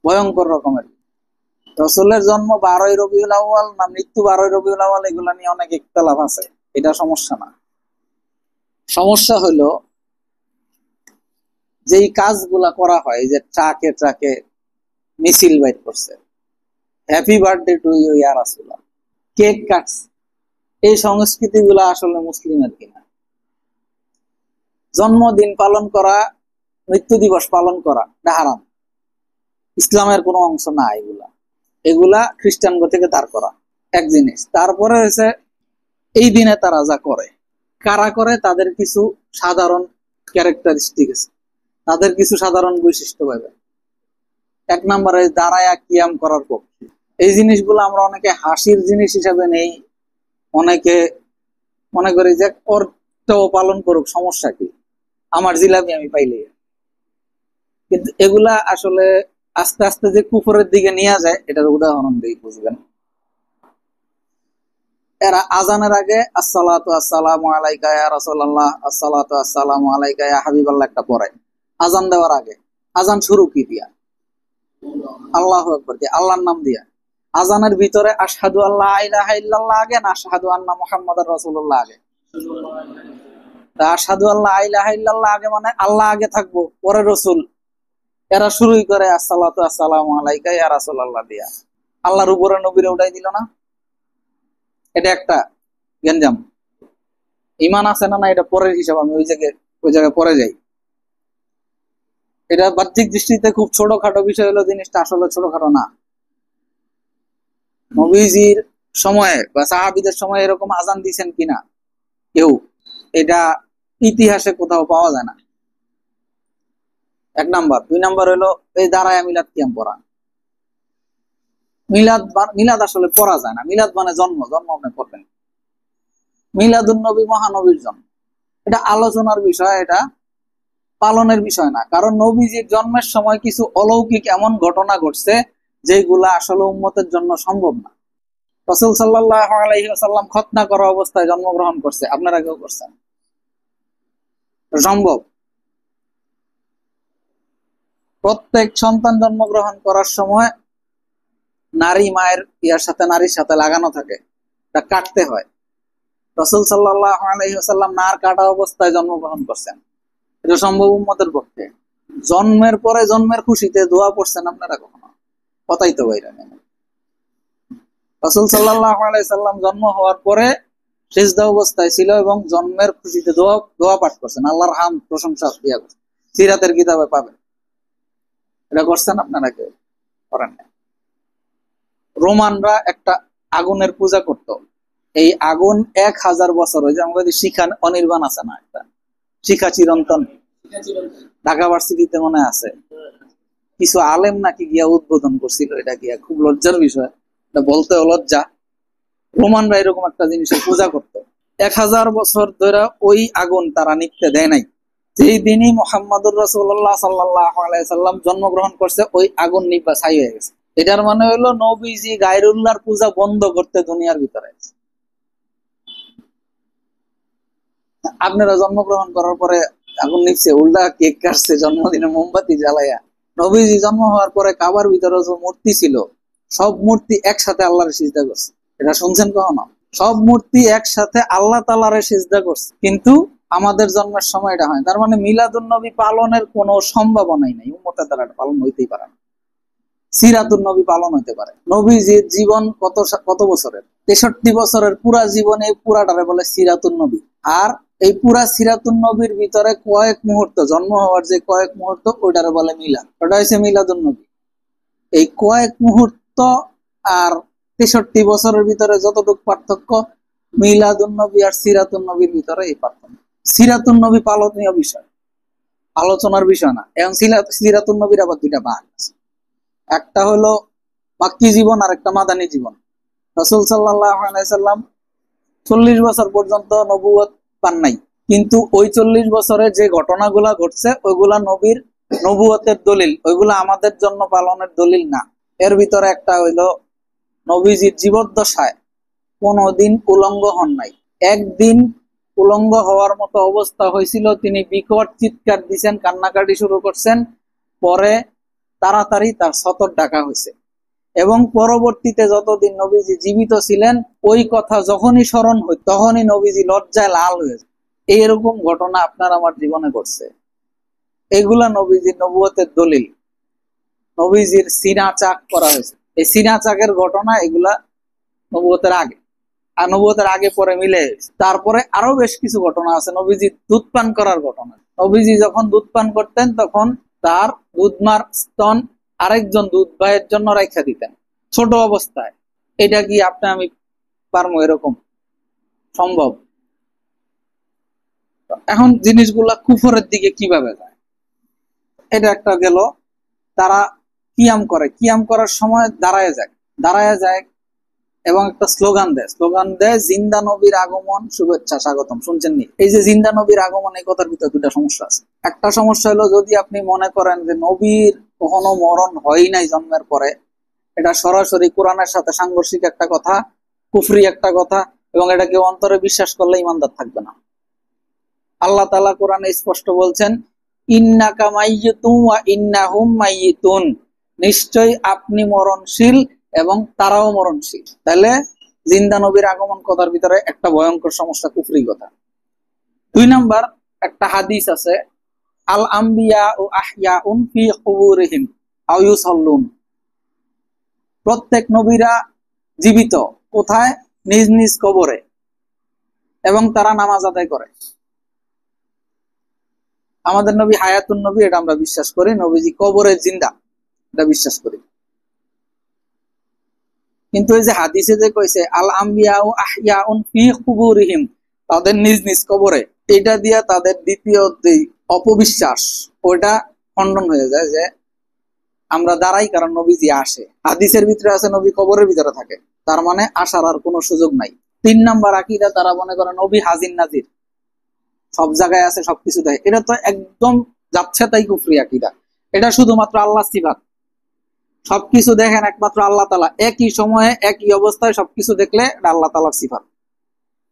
ভয়ঙ্কর রকমের। রাসূলের জন্ম 12ই রবিউল আউয়াল না মৃত্যু 12ই রবিউল আউয়াল, এগুলা নিয়ে অনেক ইখতিলাফ আছে, এটা সমস্যা না। সমস্যা হলো যেই কাজগুলা করা হয়, যে ট্রাকে ট্রাকে মিছিল বাইর করছে, হ্যাপি বার্থডে টু ইউ ইয়া রাসূলুল্লাহ, কেক কাটছে, এই সংস্কৃতি গুলা আসলে মুসলিমের কিনা? জন্মদিন পালন করা, মৃত্যু দিবস পালন করা এটা হারাম, ইসলামের কোনো অংশ না এগুলা। এগুলা খ্রিস্টানগো থেকে ধার করা এক জিনিস। তারপরে হচ্ছে এই দিনে তারা যা করে, কারা করে, তাদের কিছু সাধারণ ক্যারেক্টারিস্টিক আছে, তাদের কিছু সাধারণ বৈশিষ্ট্য পাবে। 1 নম্বরে দাঁড়ায়া কিয়াম করার পক্ষে। এই জিনিসগুলো আমরা অনেকে হাসির জিনিস হিসাবে নেই, অনেকে মনে করি যে ওরটাও পালন করুক, সমস্যা কি, আমার জিলাপি আমি পাইলে। কিন্তু এগুলা আসলে আস্তে আস্তে যে কুফরের দিকে নিয়ে যায়, এটার উদাহরণ দিয়ে বুঝবেন। এরা আজানের আগে আসসালাতু আসসালামু আলাইকা ইয়া রাসূলুল্লাহ, আসসালাতু আসসালামু আলাইকা ইয়া হাবিবাল্লাহ একটা পড়ে। আজান দেওয়ার আগে, আজান শুরু কি দিয়া? আল্লাহু আকবার দিয়া, আল্লাহর নাম দিয়া। আজানের ভিতরে আশহাদু আল্লা ইলাহা ইল্লাল্লাহ আগে না আশহাদু আন্না মুহাম্মাদার রাসূলুল্লাহ আগে? আশহাদু আল্লা ইলাহা ইল্লাল্লাহ আগে, মানে আল্লাহ আগে থাকবো, পরে রসুল। এরা শুরুই করে আসসালাতু আসসালামু আলাইকা ইয়া রাসূলুল্লাহ দিয়া, আল্লাহর উপরে নবীরে উঠাই দিল না? এটা একটা গেঞ্জাম। ইমান আছে না না এটা পরের হিসাব, আমি ওই জায়গায় পরে যাই। এটা বাহ্যিক দৃষ্টিতে খুব ছোটখাটো বিষয় হলো, জিনিসটা আসলে ছোটখাটো না। নবীজির সময়ে বা সাহাবীদের সময়ে এরকম আজান দিয়েছেন কিনা কেউ, এটা ইতিহাসে কোথাও পাওয়া যায় না, 1 নাম্বার। 2 নাম্বার হলো এই দাঁড়ায় মিলাদ কিয়াম পড়া। মিলাদ আসলে পড়া যায় না। মিলাদ মানে জন্ম, জন্ম আপনি পড়বেন। মিলাদুন নবী, মহানবীর জন্ম, এটা আলোচনার বিষয়, এটা পালনের বিষয় না। কারণ নবীজির জন্মের সময় কিছু অলৌকিক এমন ঘটনা ঘটছে যেগুলা আসলে উম্মতের জন্য সম্ভব না। রাসূল সাল্লাল্লাহু আলাইহি ওয়াসাল্লাম খতনা করা অবস্থায় জন্মগ্রহণ করছে, আপনারা কেউ করছেন? সম্ভব। প্রত্যেক সন্তান জন্মগ্রহণ করার সময় নারী মায়ের ইয়ার সাথে, নারীর সাথে লাগানো থাকে, তা কাটতে হয়। রাসূল সাল্লাল্লাহু আলাইহি ওয়াসাল্লাম নার কাটা অবস্থায় জন্মগ্রহণ করছেন, এটা সম্ভব উম্মতের পক্ষে। জন্মের পরে জন্মের খুশিতে দোয়া পড়ছেন আপনারা কখনো? কথাই তো বাইরে নেই। রাসূল সাল্লাল্লাহু আলাইহি সাল্লাম জন্ম হওয়ার পরে সিজদা অবস্থায় ছিল এবং জন্মের খুশিতে দোয়া পাঠ করছেন, আল্লাহর হামদ প্রশংসা দিয়া করছেন, সিরাতের কিতাবে পাবেন। এটা করছেন আপনারা কেউ? করেন না। রোমানরা একটা আগুনের পূজা করত, এই আগুন 1000 বছর, ওই যে আমাদের শিখা অনির্বাণ আছে না, একটা শিখা চিরন্তন, ঢাকা ভার্সিটিতে মনে আছে, কিছু আলেম নাকি গিয়া উদ্বোধন করছিল, এটা গিয়া খুব লজ্জার বিষয়, এটা বলতেও লজ্জা। রোমানরা এরকম একটা জিনিসের পূজা করত 1000 বছর ধরে, ওই আগুন তারা নিভতে দেয় নাই। যেই দিনই মুহাম্মদুর রাসূলুল্লাহ সাল্লাল্লাহু আলাইহি সাল্লাম জন্মগ্রহণ করছে, ওই আগুন নিভা ছাই হয়ে গেছে। এটার মানে হলো নবীজি গায়রুল্লাহর পূজা বন্ধ করতে দুনিয়ার ভিতরে। আপনারা জন্মগ্রহণ করার পরে আগুন নিচ্ছে, উল্টা কেক কাটছে জন্মদিনে মোমবাতি জ্বালাইয়া। নবীজি জন্ম হওয়ার পরে কাবার ভিতরে যে মূর্তি ছিল, সব মূর্তি একসাথে আল্লাহর সিজদা করছে। এটা শুনছেন কখনো? সব মূর্তি একসাথে আল্লাহ তাআলারে সিজদা করছে, কিন্তু আমাদের জন্মের সময় এটা হয়। তার মানে মিলাদুন নবী পালনের কোনো সম্ভাবনাই নাই, উম্মতের দ্বারা পালন হইতেই পারে না। সিরাতুন নবী পালন হইতে পারে। নবীজির জীবন কত বছরের? 63 বছরের পুরা জীবনে পুরাটারে বলে সিরাতুন নবী। আর এই পুরা সিরাতুন নবীর ভিতরে কয়েক মুহূর্ত, জন্ম হওয়ার যে কয়েক মুহূর্ত, ওইটারে বলে মিলাদ, ওটা হচ্ছে মিলাদুন নবী। এই কয়েক মুহূর্ত আর 63 বছরের ভিতরে যতটুকু পার্থক্য, মিলাদুন নবী আর সিরাতুন নবীর ভিতরে এই পার্থক্য। সিরাতুন নবী পালনীয় বিষয়, আলোচনার বিষয় না। এবং সিরাতুন নবীর আবার দুইটা ভাগ আছে, একটা হলো মাক্কি জীবন আর একটা মাদানী জীবন। রাসূল সাল্লাল্লাহু আলাইহি সাল্লাম 40 বছর পর্যন্ত নবুয়ত পান নাই, কিন্তু ওই 40 বছরে যে ঘটনাগুলা ঘটছে ওইগুলা নবীর নবুয়তের দলিল, ওইগুলা আমাদের জন্য পালনের দলিল না। এর ভিতরে একটা হইলো নবীজির জীবদ্দশায় কোনদিন উলঙ্গ হন নাই। একদিন উলঙ্গ হওয়ার মতো অবস্থা হয়েছিল, তিনি বিকট চিৎকার দিচ্ছেন, কান্নাকাটি শুরু করছেন, পরে তাড়াতাড়ি তার সতর ঢাকা হয়েছে। এবং পরবর্তীতে যতদিন নবীজি জীবিত ছিলেন, ওই কথা যখনই স্মরণ হয় তখনই নবীজি লজ্জায় লাল হয়েছে। এইরকম ঘটনা আপনার আমার জীবনে ঘটছে। এগুলা নবীজির নবুয়তের দলিল। নবীজির সিনা চাক করা হয়েছে, এই সিনা চাকের ঘটনা, এগুলা নবুয়তের আগে। আর নবুয়তের আগে পরে মিলে গেছে। তারপরে আরো বেশ কিছু ঘটনা আছে। নবীজি দুধ পান করার ঘটনা। নবীজি যখন দুধ পান করতেন তখন তার দুধমার স্তন আরেকজন দুধ ভাইয়ের জন্য রাখা দিতেন ছোট অবস্থায়। এটা কি আপনি আমি পারবো? এরকম সম্ভব? এখন জিনিসগুলা কুফরের দিকে কিভাবে যায়, এটা একটা গেল। তারা কিয়াম করে, কিয়াম করার সময় দাঁড়ায় যায় এবং একটা স্লোগান দেয় জিন্দা নবীর আগমন, শুভেচ্ছা, স্বাগতম। শুনছেন নি? এই যে জিন্দা নবীর আগমন, এই কথার ভিতরে দুটা সমস্যা আছে। একটা সমস্যা হলো, যদি আপনি মনে করেন যে নবীর কখনো মরণ হয় নাই জন্মের পরে, এটা সরাসরি কোরআনের সাথে সাংঘর্ষিক একটা কথা, কুফরি একটা কথা, এবং এটা কেউ অন্তরে বিশ্বাস করলে ইমানদার থাকবে না। আল্লাহ তাআলা কোরআনে স্পষ্ট বলছেন, ইন্নাকা মাইয়িতুন ওয়া ইন্নাহুম মাইয়িতুন, নিশ্চয়ই আপনি মরণশীল এবং তারাও মরণশীল। তাহলে জিন্দা নবীর আগমন কথার ভিতরে একটা ভয়ঙ্কর সমস্যা, কুফরি কথা। 2 নাম্বার, একটা হাদিস আছে, আল আম্বিয়া ও আহইয়াউন ফি কুবুরিহিম আও ইউসাল্লুন, প্রত্যেক নবীরা জীবিত, কোথায়? নিজ নিজ কবরে, এবং তারা নামাজ আদায় করে। আমাদের নবী হায়াতুন নবী, এটা আমরা বিশ্বাস করি। নবীজি কবরে জিন্দা, এটা বিশ্বাস করি। কিন্তু এই যে হাদিসে যে কইছে আল আম্বিয়া ও আহইয়াউন ফি কুবুরিহিম, তাদের নিজ নিজ কবরে, এটা দিয়া তাদের দ্বিতীয় যে অপবিশ্বাস, ওটা খণ্ডন হয়ে যায় যে আমরা দাঁড়াই কারণ নবীজি আসে। হাদিসের ভিতরে আছে নবী কবরের ভিতরে থাকে, তার মানে আসার আর কোনো সুযোগ নাই। 3 নাম্বার আকীদা, তারা মনে করে নবী হাজির নাজির, সব জায়গায় আছে, সবকিছু দেখে। এটা তো একদম যাচ্ছে তাই কুফরি আকীদা। এটা শুধুমাত্র আল্লাহ সিফাত, সবকিছু দেখেন একমাত্র আল্লাহ তাআলা, একই সময়ে একই অবস্থায় সবকিছু দেখলে এটা আল্লাহ তাআলার সিফাত।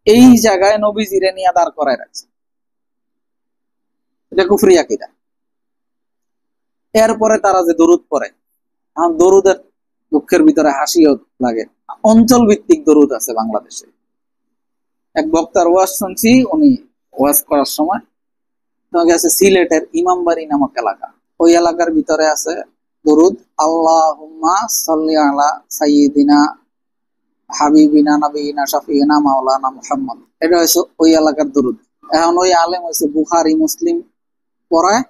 এই জায়গায় নবীজিরে নিয়ে দাঁড় করায় রাখছে, এটা কুফরি আকীদা। এরপরে তারা যে দরুদ পড়ে, এখন দরুদের দুঃখের ভিতরে হাসিও লাগে। অঞ্চল ভিত্তিক দরুদ আছে বাংলাদেশে। এক বক্তার ওয়াজ শুনছি, উনি ওয়াজ করার সময় গেছে সিলেটের ইমামবাড়ি নামক এলাকা। ওই এলাকার ভিতরে আছে দরুদ, আল্লাহুম্মা সাল্লি আলা সাইয়্যিদিনা হাবিবিনা নবিনা শাফিনা মাওলানা মুহাম্মদ। এটা হচ্ছে ওই এলাকার দরুদ। এখন ওই আলেম হচ্ছে বুখারী মুসলিম পড়ায়,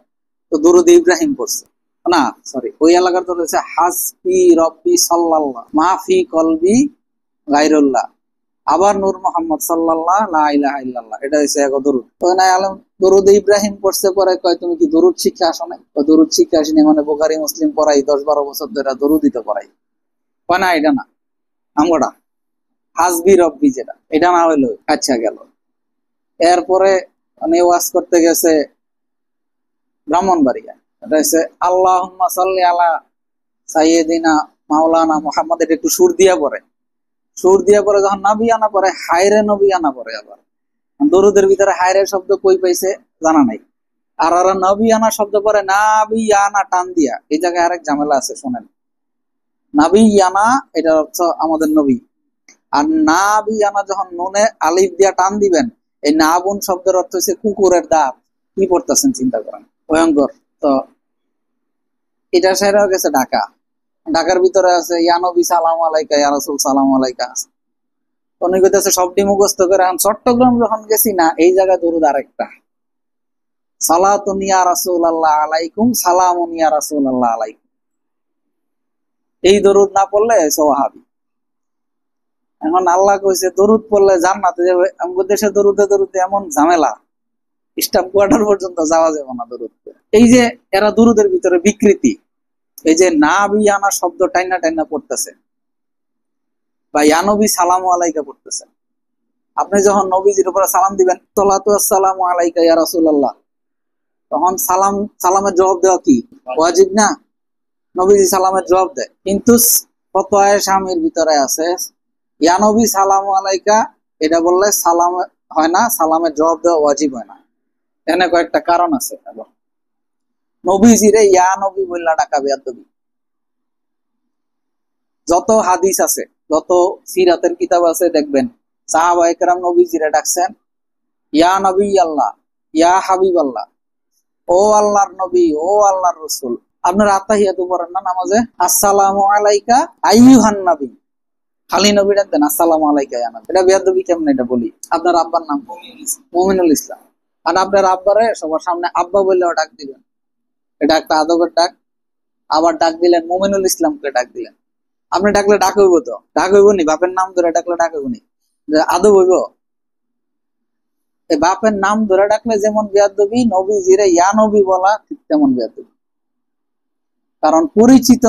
তো দরুদ ইব্রাহিম পড়ছে না, সরি, ওই এলাকার দরুদ হচ্ছে হাসবি রব্বি সাল্লাল্লাহ মাফি কলবি গায়রুল্লাহ, আবার নূর মোহাম্মদ সাল্লাল্লাহ লা ইলাহা ইল্লাল্লাহ। এটা হচ্ছে এক দরুদ। তো না আলেম দরুদ ইব্রাহিম পড়ছে, পরে কয় তুমি কি দরুদ শিক্ষা আসো নাই? দরুদ শিক্ষা আসেনি, মানে বুখারী মুসলিম পড়াই 10-12 বছর ধরে দরুদই তো পড়াই। কয় না, এটা না, আমগোটা হাসবি রব্বি যেটা, এটা না হইলো। আচ্ছা গেল। এরপরে মানে ওয়াজ করতে গেছে ব্রাহ্মণবাড়িয়া, এটা হচ্ছে আল্লাহুম্মা সাল্লি আলা সাইয়্যিদিনা মাওলানা মুহাম্মদ। এটা একটু সুর দিয়া পড়ে, সুর দিয়া পরে যখন নবী আনা পরে, হায়রে নবী আনা পরে। আবার দরুদের ভিতরে হায়রে শব্দ কই পাইছে জানা নাই, আর ওরা নবিয়ানা শব্দ পরে নাবিয়ানা টান দিয়া, এই জায়গায় আরেক ঝামেলা আছে, শোনেন। নাবিয়ানা এটার অর্থ আমাদের নবী, আর নাবিয়ানা যখন নুনে আলিফ দিয়া টান দিবেন, এই নাবুন শব্দের অর্থ হচ্ছে কুকুরের দাঁত। কি পড়তেছেন চিন্তা করেন, ভয়ঙ্কর। তো এটা সেরা গেছে ঢাকা, ঢাকার ভিতরে আছে ইয়া নবী সালাম আলাইকা, ইয়া রাসূল সালাম আলাইকা আছে। উনি কইতেছে সবটি মুখস্থ করে। চট্টগ্রাম যখন গেছি না, এই জায়গায় দরুদ আরেকটা, সালাতুন ইয়া রাসূলুল্লাহ আলাইকুম, সালামুন ইয়া রাসূলুল্লাহ আলাইকুম। এই দরুদ না পড়লে সোহাবি। এখন আল্লাহ কইছে দরুদ পড়লে জান্নাতে যাবে। আমাদের দেশে দরুদে দরুদে এমন ঝামেলা, স্টাফ কোয়ার্টার পর্যন্ত যাওয়া যাবে না দরুদ। এই যে এরা দরুদের ভিতরে বিকৃতি, এই যে না বিয়ানা শব্দ টাইনা টাইনা পড়তেছে, বা ইয়ানবী সালামু আলাইকা পড়তেছে। আপনি যখন নবীজির উপরে সালাম দিবেন, সালাতু আসসালামু আলাইকা ইয়া রাসূলুল্লাহ, তখন সালামের জবাব দেওয়া কি ওয়াজিব না? নবীজি সালামের জবাব দেয়, কিন্তু ফতোয়ায়ে শামির ভিতরে আছে ইয়া নবী সালামু আলাইকা, এটা বললে সালাম হয় না, সালামের জবাব দেওয়া ওয়াজিব হয় না। এখানে কয়েকটা কারণ আছে। নবীজিরে ইয়া নবী বললা ডাকা বেয়াদবি। যত হাদিস আছে, যত সিরাতের কিতাব আছে, দেখবেন সাহাবায়ে কেরাম নবীজিরে ডাকছেন ইয়া নবী আল্লাহ, ইয়া হাবিব আল্লাহ, ও আল্লাহর নবী, ও আল্লাহর রাসূল। আপনার আত্তাহিয়াতু পড়েন না নামাজে, আসসালামু আলাইকা আইয়ুহান নবী, খালি নবী ডাক দেন আসসালামু আলাইকা ইয়া নবী। এটা বেয়াদবি কেমন? এটা বলি, আপনার আব্বার নাম মুমিনুল ইসলাম, আর আপনার আব্বারে সবার সামনে আব্বা বললেও ডাক দিবেন, এটা একটা আদবের ডাক। আবার ডাক দিলেন মুমিনুল ইসলামকে ডাক দিলেন, আপনি ডাকলে ডাক হইব, তো ডাক হইব নি? বাপের নাম ধরে ডাকলে ডাক হইব নি? আদব হইব? এই বাপের নাম ধরে ডাকলে যেমন বেয়াদবি, নবীজিরে ইয়া নবী বলা ঠিক তেমন বেয়াদবি। কারণ পরিচিত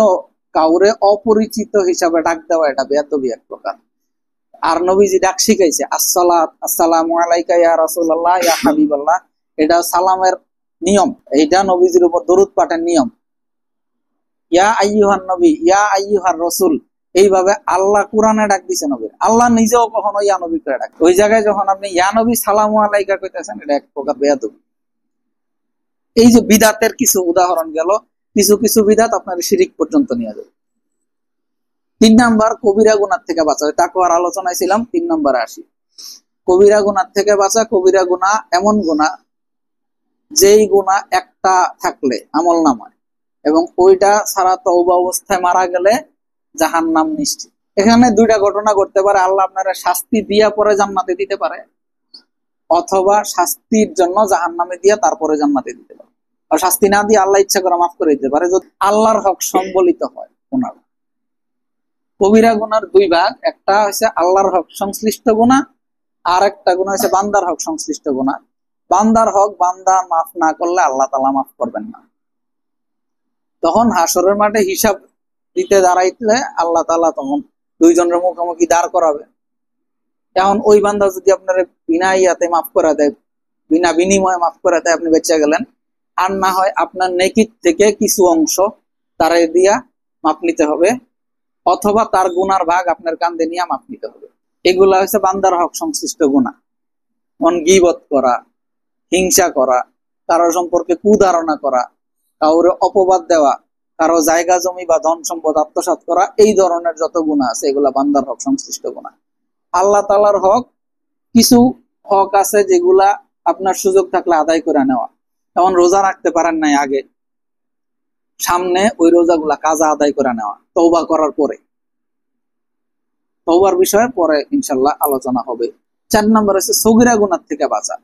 কাউরে অপরিচিত হিসাবে ডাক দেওয়া, এটা বেয়াদবি এক প্রকার। আর নবীজি ডাক শিখাইছে আসসালামু আলাইকা ইয়া রাসূলুল্লাহ, ইয়া হাবিবাল্লাহ, এটা সালামের নিয়ম, এইটা নবীজির উপর দরুদ পাঠের নিয়ম। ইয়া আইয়ুহান নবী, ইয়া আইয়ুহার রাসূল, এইভাবে আল্লাহ কোরআনে ডাক দিছে নবীর। আল্লাহ নিজেও কখনো ইয়া নবী করে ডাক। ওই জায়গায় যখন আপনি ইয়া নবী সালামু আলাইকা কইতেছেন, এটা এক প্রকার বেয়াদবি। এই যে বিদাতের কিছু উদাহরণ গেল, কিছু কিছু বিদাত আপনার শিরিক পর্যন্ত নিয়ে যাবে। 3 নাম্বার, কবিরা গুনাহ থেকে বাঁচা। তাকওয়ার আলোচনায় ছিলাম, 3 নম্বরে আসি। কবিরা গুনাহ থেকে বাঁচা। কবিরা গুনাহ এমন গুনাহ, যেই গুনাহ একটা থাকলে আমল নামায়, এবং ওইটা ছাড়া তওবা অবস্থায় মারা গেলে জাহান্নাম নিশ্চিত। এখানে 2টা ঘটনা ঘটতে পারে। আল্লাহ আপনারা শাস্তি দিয়া পরে জান্নাতে দিতে পারে, অথবা শাস্তির জন্য জাহান্নামে দিয়া তারপরে জান্নাতে দিতে পারে। আর শাস্তি না দিয়ে আল্লাহ ইচ্ছা করে মাফ করে দিতে পারে, যদি আল্লাহর হক সম্বলিত হয় গুনাহ। কবিরা গুনার 2 ভাগ, একটা হচ্ছে আল্লাহর হক সংশ্লিষ্ট গুনাহ, আর একটা গুনাহ হচ্ছে বান্দার হক সংশ্লিষ্ট গুনাহ। বান্দার হক বান্দা মাফ না করলে আল্লাহ তাআলা মাফ করবেন না। তখন হাসরের মাঠে হিসাব দিতে দাঁড়াইলে আল্লাহ তাআলা তখন 2 জনের মুখোমুখি দাঁড় করাবে। এখন ওই বান্দা যদি আপনার বিনা ইয়াতে মাফ করে দেয়, বিনা বিনিময়ে মাফ করে দেয়, আপনি বেঁচে গেলেন। আর না হয় আপনার নেকির থেকে কিছু অংশ তারে দিয়া মাপ নিতে হবে, অথবা তার গুনার ভাগ আপনার কান্দে নিয়ে মাপ নিতে হবে। এগুলা হচ্ছে বান্দার হক সংশ্লিষ্ট গুনাহ। গীবত করা, হিংসা করা, কারো সম্পর্কে কুধারণা করা, কাউরে অপবাদ দেওয়া, কারো জায়গা জমি বা ধন সম্পদ আত্মসাৎ করা, এই ধরনের যত গুনাহ আছে এগুলা বান্দার হক সংশ্লিষ্ট গুনাহ। আল্লাহ তাআলার হক, কিছু হক আছে যেগুলা আপনার সুযোগ থাকলে আদায় করে নেওয়া। যেমন রোজা রাখতে পারেন নাই আগে, সামনে ওই রোজাগুলা কাজা আদায় করে নেওয়া তওবা করার পরে। তওবার বিষয়ে পরে ইনশাআল্লাহ আলোচনা হবে। 4 নম্বর আছে সগীরা গুনাহ থেকে বাঁচা।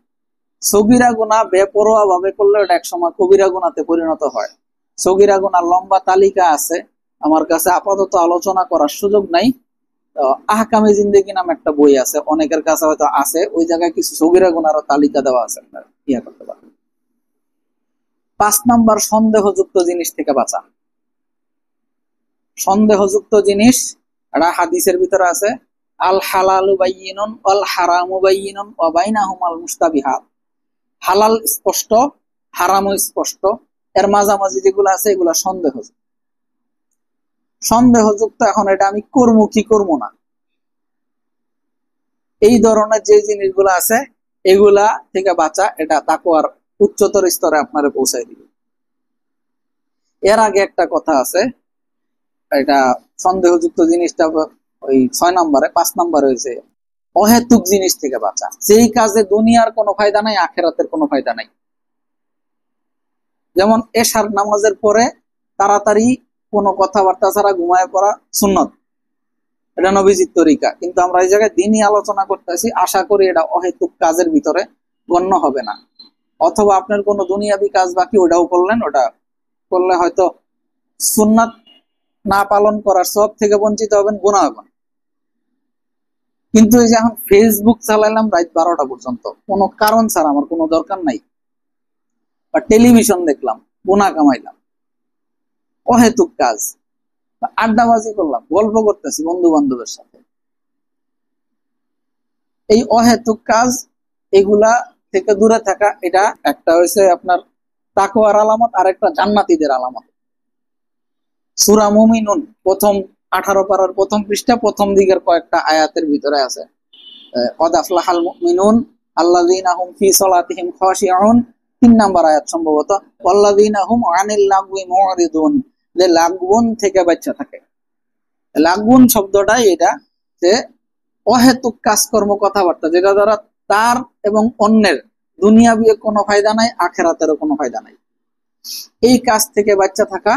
সগীরা গুনাহ বেপরোয়া ভাবে করলে এটা এক সময় কবিরা গুনাহতে পরিণত হয়। সগীরা গুনাহ লম্বা তালিকা আছে, আমার কাছে আপাতত আলোচনা করার সুযোগ নাই। আহকামে জিন্দেগি নামে একটা বই আছে, অনেকের কাছে হয়তো আছে, ওই জায়গায় কিছু সগীরা গুনাহর তালিকা দেওয়া আছে, ইয়া করতে পারবেন। 5 নম্বর, সন্দেহযুক্ত জিনিস থেকে বাঁচা। সন্দেহযুক্ত জিনিস, এটা হাদিসের ভিতরে আছে, আল হালালু বাইয়িনুন ওয়াল হারামু বাইয়িনুন ওয়া বাইনাহুমাল মুশতাবিহাত। হালাল স্পষ্ট, হারামও স্পষ্ট, এর মাঝামাঝি যেগুলো আছে এগুলা সন্দেহযুক্ত। সন্দেহযুক্ত, এখন এটা আমি করবো কি করবো না, এই ধরনের যে জিনিসগুলো আছে এগুলা থেকে বাঁচা, এটা তাকওয়ার উচ্চতর স্তরে আপনারে পৌঁছায় দিবে। এর আগে একটা কথা আছে, এটা সন্দেহযুক্ত জিনিসটা ওই 6 নম্বরে, 5 নম্বরে হয়েছে অহেতুক জিনিস থেকে বাঁচা। যেই কাজে দুনিয়ার কোনো ফায়দা নাই, আখেরাতের কোনো ফায়দা নাই। যেমন এশার নামাজের পরে তাড়াতাড়ি কোনো কথাবার্তা ছাড়া ঘুমায় পড়া সুন্নত, এটা নবীজির তরিকা। কিন্তু আমরা এই জায়গায় দিনই আলোচনা করতেছি, আশা করি এটা অহেতুক কাজের ভিতরে গণ্য হবে না। অথবা আপনার কোনো দুনিয়াবি কাজ বাকি, ওটাও করলেন, ওটা করলে হয়তো সুন্নাত না পালন করার সব থেকে বঞ্চিত হবেন, গুনাহ হবেন। কিন্তু এই যে এখন ফেসবুক চালাইলাম রাত 12টা পর্যন্ত কোনো কারণ ছাড়া, আমার কোনো দরকার নাই, বা টেলিভিশন দেখলাম, গুনাহ কামাইলাম, অহেতুক কাজ। আড্ডাবাজি করলাম, গল্প করতেছি বন্ধু বান্ধবের সাথে, এই অহেতুক কাজ, এগুলা থেকে দূরে থাকা। এটা একটা হয়েছে আপনার তাকওয়ার আলামত, আর একটা জান্নাতীদের আলামত। সূরা মুমিনুন প্রথম 18 পারার প্রথম পৃষ্ঠা, প্রথম দিকের কয়েকটা আয়াতের ভিতরে আছে, কদ আফলাহাল মুমিনুন আল্লাযীনা হুম ফি সালাতিহিম খাশিউন, 3 নাম্বার আয়াত সম্ভবত, ওয়াল্লাযীনা হুম আনিল লাগওয়ি মুরিদুন, যে লাগওয়ুন থেকে বাঁচা থাকে। লাগওয়ুন শব্দটাই এটা, যে অহেতুক কাজকর্ম কথাবার্তা, যেটা দ্বারা তার এবং অন্যের দুনিয়াবি কোনো ফায়দা নাই, আখেরাতেরও কোনো ফায়দা নাই, এই কাজ থেকে বাঁচা থাকা,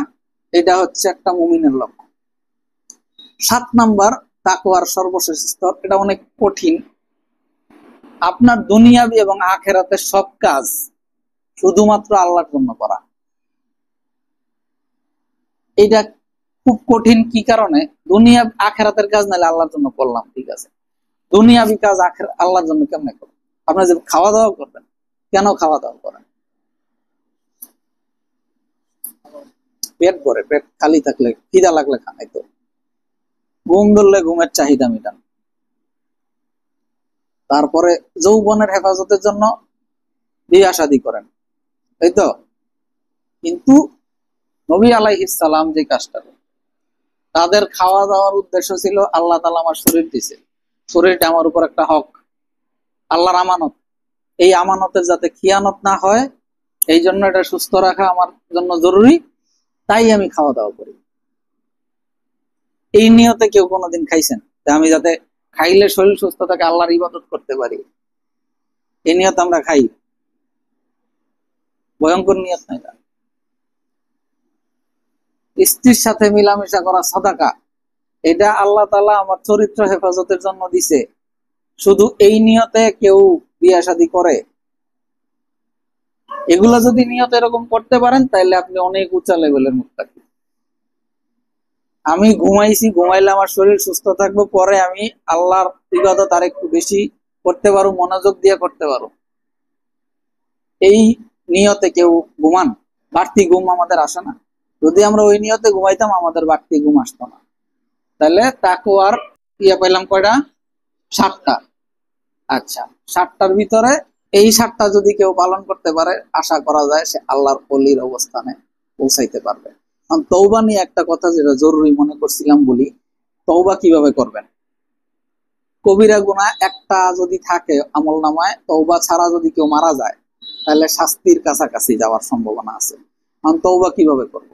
এটা হচ্ছে একটা মুমিনের লক্ষ্য। 7 নাম্বার তাকওয়ার সর্বশেষ স্তর, এটা অনেক কঠিন। আপনার দুনিয়াবি এবং আখেরাতের সব কাজ শুধুমাত্র আল্লাহর জন্য করা। এটা খুব কঠিন। কি কারণে? দুনিয়া আখেরাতের কাজ নাহলে আল্লাহর জন্য করলাম, ঠিক আছে, দুনিয়াবি কাজ আল্লাহর জন্য কেমনে করবেন? আপনার যে খাওয়া দাওয়া করবেন, কেন খাওয়া দাওয়া করেন? পেট ভরে, পেট খালি থাকলে, খিদা লাগলে খান, তো ঘুম ধরলে ঘুমের চাহিদা মিটান। তারপরে যৌবনের হেফাজতের জন্য বিয়ে শাদী করেন, তাই তো। কিন্তু নবী আলাইহিস সালাম যে কাজটা, তাদের খাওয়া দাওয়ার উদ্দেশ্য ছিল, আল্লাহ তাআলা আমার শরীর দিছে, শরীরটা আমার উপর একটা হক, আল্লাহর আমানত, এই আমানতের যাতে খিয়ানত না হয়, এই জন্য এটা সুস্থ রাখা আমার জন্য জরুরি, তাই আমি খাওয়া দাওয়া করি। এই নিয়তে কেউ কোনোদিন খাইছেন যে আমি যাতে খাইলে শরীর সুস্থ থাকে, আল্লাহর ইবাদত করতে পারি, এই নিয়ত আমরা খাই? ভয়ঙ্কর নিয়ত নাই। স্ত্রীর সাথে মিলামেশা করা সাদাকা, এটা আল্লাহ তাআলা আমার চরিত্র হেফাজতের জন্য দিছে, শুধু এই নিয়তে কেউ বিয়ে শাদী করে? এগুলা যদি নিয়ত এরকম করতে পারেন, তাহলে আপনি অনেক উঁচা লেভেলের মুত্তাকি। আমি ঘুমাইছি, ঘুমাইলে আমার শরীর সুস্থ থাকবে, পরে আমি আল্লাহর ইবাদত আর একটু বেশি করতে পারো, মনোযোগ দিয়ে করতে পারো, এই নিয়তে কেউ ঘুমান, বাড়তি ঘুম আমাদের আসে না। যদি আমরা ওই নিয়তে ঘুমাইতাম, আমাদের বাড়তি ঘুম আসতো না। তাহলে তাকওয়ার পাইলাম কয়টা? 7টা। আচ্ছা, 7টার ভিতরে এই 7টা যদি কেউ পালন করতে পারে, আশা করা যায় সে আল্লাহর ওলির অবস্থানে পৌঁছাইতে পারবে। তওবা নিয়ে একটা কথা যেটা জরুরি মনে করছিলাম বলি, তওবা কিভাবে করবেন? কবিরা গুনাহ একটা যদি থাকে আমল নামায়, তওবা ছাড়া যদি কেউ মারা যায়, তাহলে শাস্তির কাছাকাছি যাওয়ার সম্ভাবনা আছে। তওবা কিভাবে করব?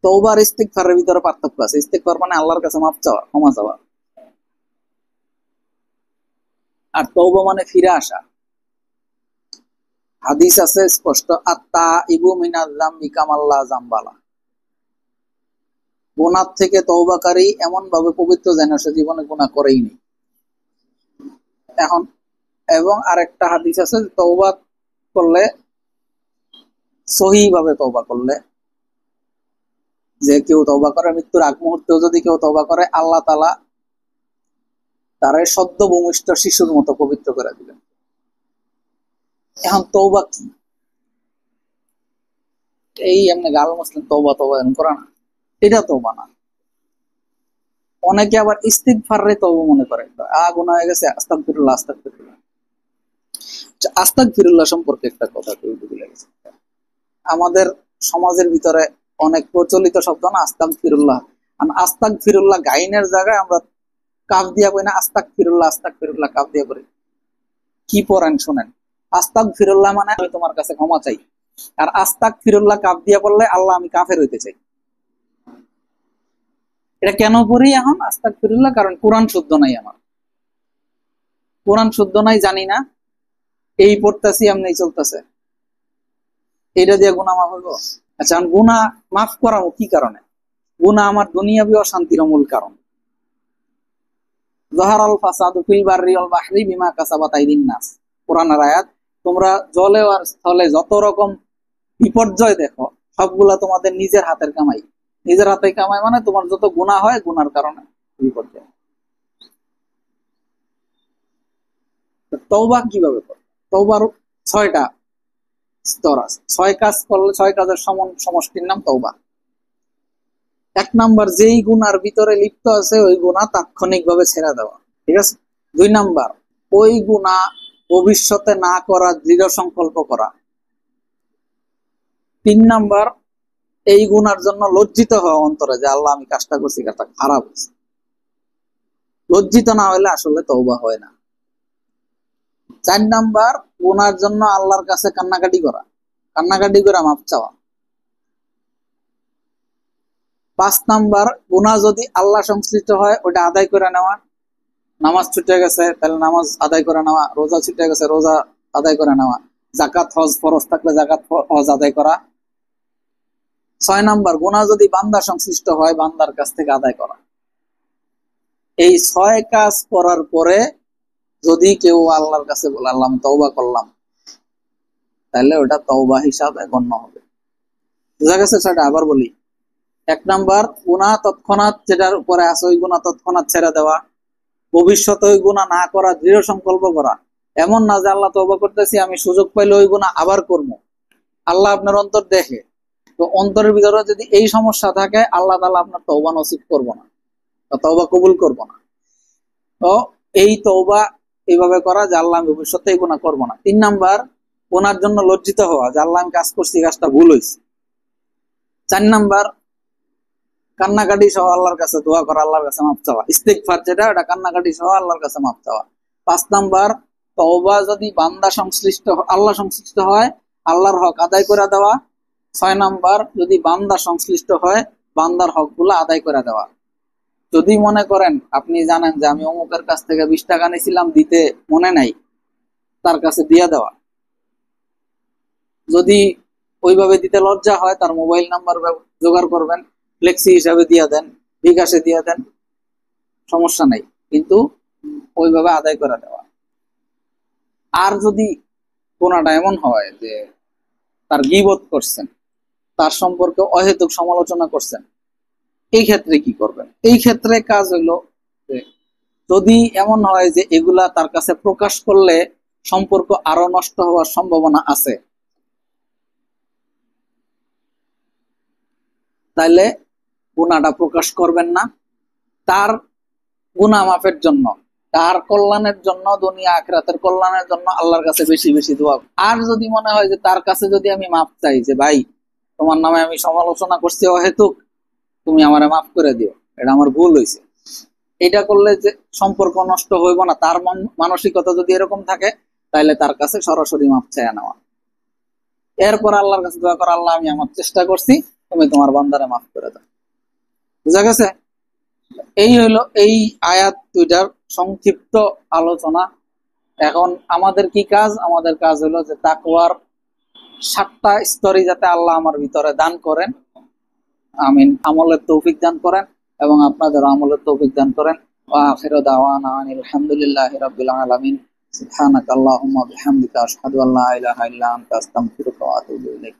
তওবা আর ইস্তিগফারের ভিতরে পার্থক্য আছে। ইস্তিগফার মানে আল্লাহর কাছে মাফ চাওয়া, ক্ষমা চাওয়া, আর তওবা মানে ফিরে আসা। হাদিস আছে স্পষ্ট, আত-তাইবু মিনাজ যামবি কামান লা যামবালা, গুনাহ থেকে তওবাকারী এমন ভাবে পবিত্র যেন সে জীবনে গুনাহ করেই নি। এখন এবং আরেকটা হাদিস আছে, তওবা করলে, সহিহ ভাবে তওবা করলে, যে কেউ তওবা করে মৃত্যুর আগ মুহূর্তেও যদি কেউ তওবা করে, আল্লাহ তাআলা তারে সদ্য ভূমিষ্ঠ শিশুর মতো পবিত্র করে দিবেন। এখন তওবা কি? এই এমনি গাল মুসলিম তওবা তওবা করে না, এটা তওবা না। অনেকে আবার ইস্তিগফারে তওবা মনে করে, গুনাহ হয়ে গেছে, আস্তাগফিরুল্লাহ আস্তাগফিরুল্লাহ। আস্তাগফিরুল্লাহ সম্পর্কে একটা কথা ভুলে গেছে। আমাদের সমাজের ভিতরে অনেক প্রচলিত শব্দ না আস্তাগফিরুল্লাহ, আস্তাগফিরুল্লাহ গাইনের জায়গায় আমরা কাফ দিয়া কই না, আস্তাগফিরুল্লাহ আস্তাগফিরুল্লাহ কাফ দিয়া পড়ি। কি পড়েন শোনেন, আস্তাগফিরুল্লাহ মানে আমি তোমার কাছে ক্ষমা চাই, আর আস্তাগফিরুল্লাহ কাফ দিয়া বললে আল্লাহ আমি কাফের হইতে চাই। এটা কেন পড়ি এখন আস্তাগফিরুল্লাহ? কারণ কোরআন শুদ্ধ নাই, আমার কোরআন শুদ্ধ নাই, জানি না, এই পড়তেছি এমনি চলতেছে, এটা দিয়ে গুনাহ মাফ হইব? আচ্ছা, গুনাহ মাফ করাবো কি কারণে? গুনাহ আমার দুনিয়াবি অশান্তির মূল কারণ। যাহারাল ফাসাদু ফিল বাররি ওয়াল বাহরি বিমা কাসাবাত আইদিন নাস, কোরআনের আয়াত। তোমরা জলে আর স্থলে যত রকম বিপর্যয় দেখো, সবগুলা তোমাদের নিজের হাতের কামাই। নিজের হাতে কামাই মানে তোমার যত গুনাহ হয়, গুনার কারণে বিপর্যয়। তওবা কিভাবে করো? তওবার 6টা স্তর আছে, 6 কাজ করলে 6 কাজের সমষ্টির নাম তওবা। 1 নাম্বার, যেই গুনার ভিতরে লিপ্ত আছে ওই গুনাহ তাৎক্ষণিক ভাবে ছেড়ে দেওয়া, ঠিক আছে। 2 নাম্বার, ওই গুনাহ ভবিষ্যতে না করার দৃঢ় সংকল্প করা। 3 নাম্বার, এই গুনার জন্য লজ্জিত হওয়া অন্তরে, যে আল্লাহ আমি কাজটা করছি, কাজটা খারাপ হয়েছে। লজ্জিত না হলে আসলে তওবা হয় না। 4 নাম্বার, গুনার জন্য আল্লাহর কাছে কান্নাকাটি করা, কান্নাকাটি করে মাপ চাওয়া। 5 নাম্বার, গুনাহ যদি আল্লাহ সংশ্লিষ্ট হয় ওটা আদায় করে নেওয়া। নামাজ ছুটে গেছে তাহলে নামাজ আদায় করে নেওয়া, রোজা ছুটে গেছে রোজা আদায় করে নেওয়া, যাকাত হজ ফরজ থাকলে যাকাত হজ আদায় করা। 6 নাম্বার, গুনাহ যদি বান্দা সংশ্লিষ্ট হয় বান্দার কাছ থেকে আদায় করা। এই 6 কাজ করার পরে যদি কেউ আল্লাহর কাছে বলে আল্লাহ আমি তওবা করলাম, তাহলে ওটা তওবা হিসাবে গণ্য হবে। বুঝা গেছে? সেটা আবার বলি। 1 নাম্বার, গুনাহ তৎক্ষণাৎ যেটার উপরে আছে ওই গুনাহ তৎক্ষণাৎ ছেড়ে দেওয়া। ভবিষ্যতে ওই গুনাহ না করা দৃঢ় সংকল্প করা। এমন না যে আল্লাহ তওবা করতেছি, আমি সুযোগ পাইলে ওই গুনাহ আবার করব। আল্লাহ আপনার অন্তর দেখে, তো অন্তরের ভিতরে যদি এই সমস্যা থাকে আল্লাহ তাআলা আপনার তওবা নসিব করব না, বা তওবা কবুল করব না। তো এই তওবা এইভাবে করা যে আল্লাহ আমি ভবিষ্যতে এই গুনাহ করব না। 3 নাম্বার, গুনার জন্য লজ্জিত হওয়া, যে আল্লাহ আমি কাজ করছি, কাজটা ভুল হয়েছে। 4 নাম্বার, কান্নাকাটি সহ আল্লাহর কাছে দোয়া করা, আল্লাহর কাছে মাফ চাওয়া। ইস্তিগফার যেটা, ওটা কান্নাকাটি সহ আল্লাহর কাছে মাফ চাওয়া। 5 নাম্বার, তওবা যদি বান্দা সংশ্লিষ্ট আল্লাহ সংশ্লিষ্ট হয় আল্লাহর হক আদায় করে দেওয়া। 6 নাম্বার, যদি বান্দা সংশ্লিষ্ট হয় বান্দার হকগুলো আদায় করে দেওয়া। যদি মনে করেন আপনি জানেন যে আমি অমুকের কাছ থেকে 20 টাকা নিয়েছিলাম, দিতে মনে নাই, তার কাছে দিয়ে দেওয়া। যদি ওইভাবে দিতে লজ্জা হয় তার মোবাইল নাম্বার জোগাড় করবেন, ফ্লেক্সি হিসাবে দিয়ে দেন, বিকাশে দিয়ে দেন, সমস্যা নাই, কিন্তু ওইভাবে আদায় করে দেওয়া। আর যদি কোনটা এমন হয় যে তার গীবত করছেন, তার সম্পর্কে অহেতুক সমালোচনা করছেন, এই ক্ষেত্রে কি করবেন? এই ক্ষেত্রে কাজ হইলো যে যদি এমন হয় যে এগুলা তার কাছে প্রকাশ করলে সম্পর্ক আরো নষ্ট হওয়ার সম্ভাবনা আছে, তাইলে গুনাহটা প্রকাশ করবেন না। তার গুনাহ মাফের জন্য, তার কল্যাণের জন্য, দুনিয়া আখিরাতের কল্যাণের জন্য আল্লাহর কাছে বেশি বেশি দোয়া। আর যদি মনে হয় যে তার কাছে যদি আমি মাফ চাই, যে ভাই তোমার নামে আমি সমালোচনা করছি অহেতুক, তুমি আমারে মাফ করে দিও, এটা আমার ভুল হয়েছে, এটা করলে যে সম্পর্ক নষ্ট হইব না, তার মানসিকতা যদি এরকম থাকে, তাহলে তার কাছে সরাসরি মাফ চাইয়া নেওয়া। এরপর আল্লাহর কাছে দোয়া করা, আল্লাহ আমি আমার চেষ্টা করছি, তুমি তোমার বান্দারে মাফ করে দাও। বুঝা গেছে? এই হইলো এই আয়াত 2টার সংক্ষিপ্ত আলোচনা। এখন আমাদের কি কাজ? আমাদের কাজ হলো যে তাকওয়ার 7টা স্তরই যাতে আল্লাহ আমার ভিতরে দান করেন, আমিন, আমলের তৌফিক দান করেন, এবং আপনাদের আমলের তৌফিক দান করেন। ওয়া আখিরু দাওয়ানা আলহামদুলিল্লাহি রাব্বিল আলামিন। সুবহানাকাল্লাহুম্মা বিহামদিকা আশহাদু আল্লা ইলাহা ইল্লা আনতা আস্তাগফিরুকা ওয়া আতুবু ইলাইক।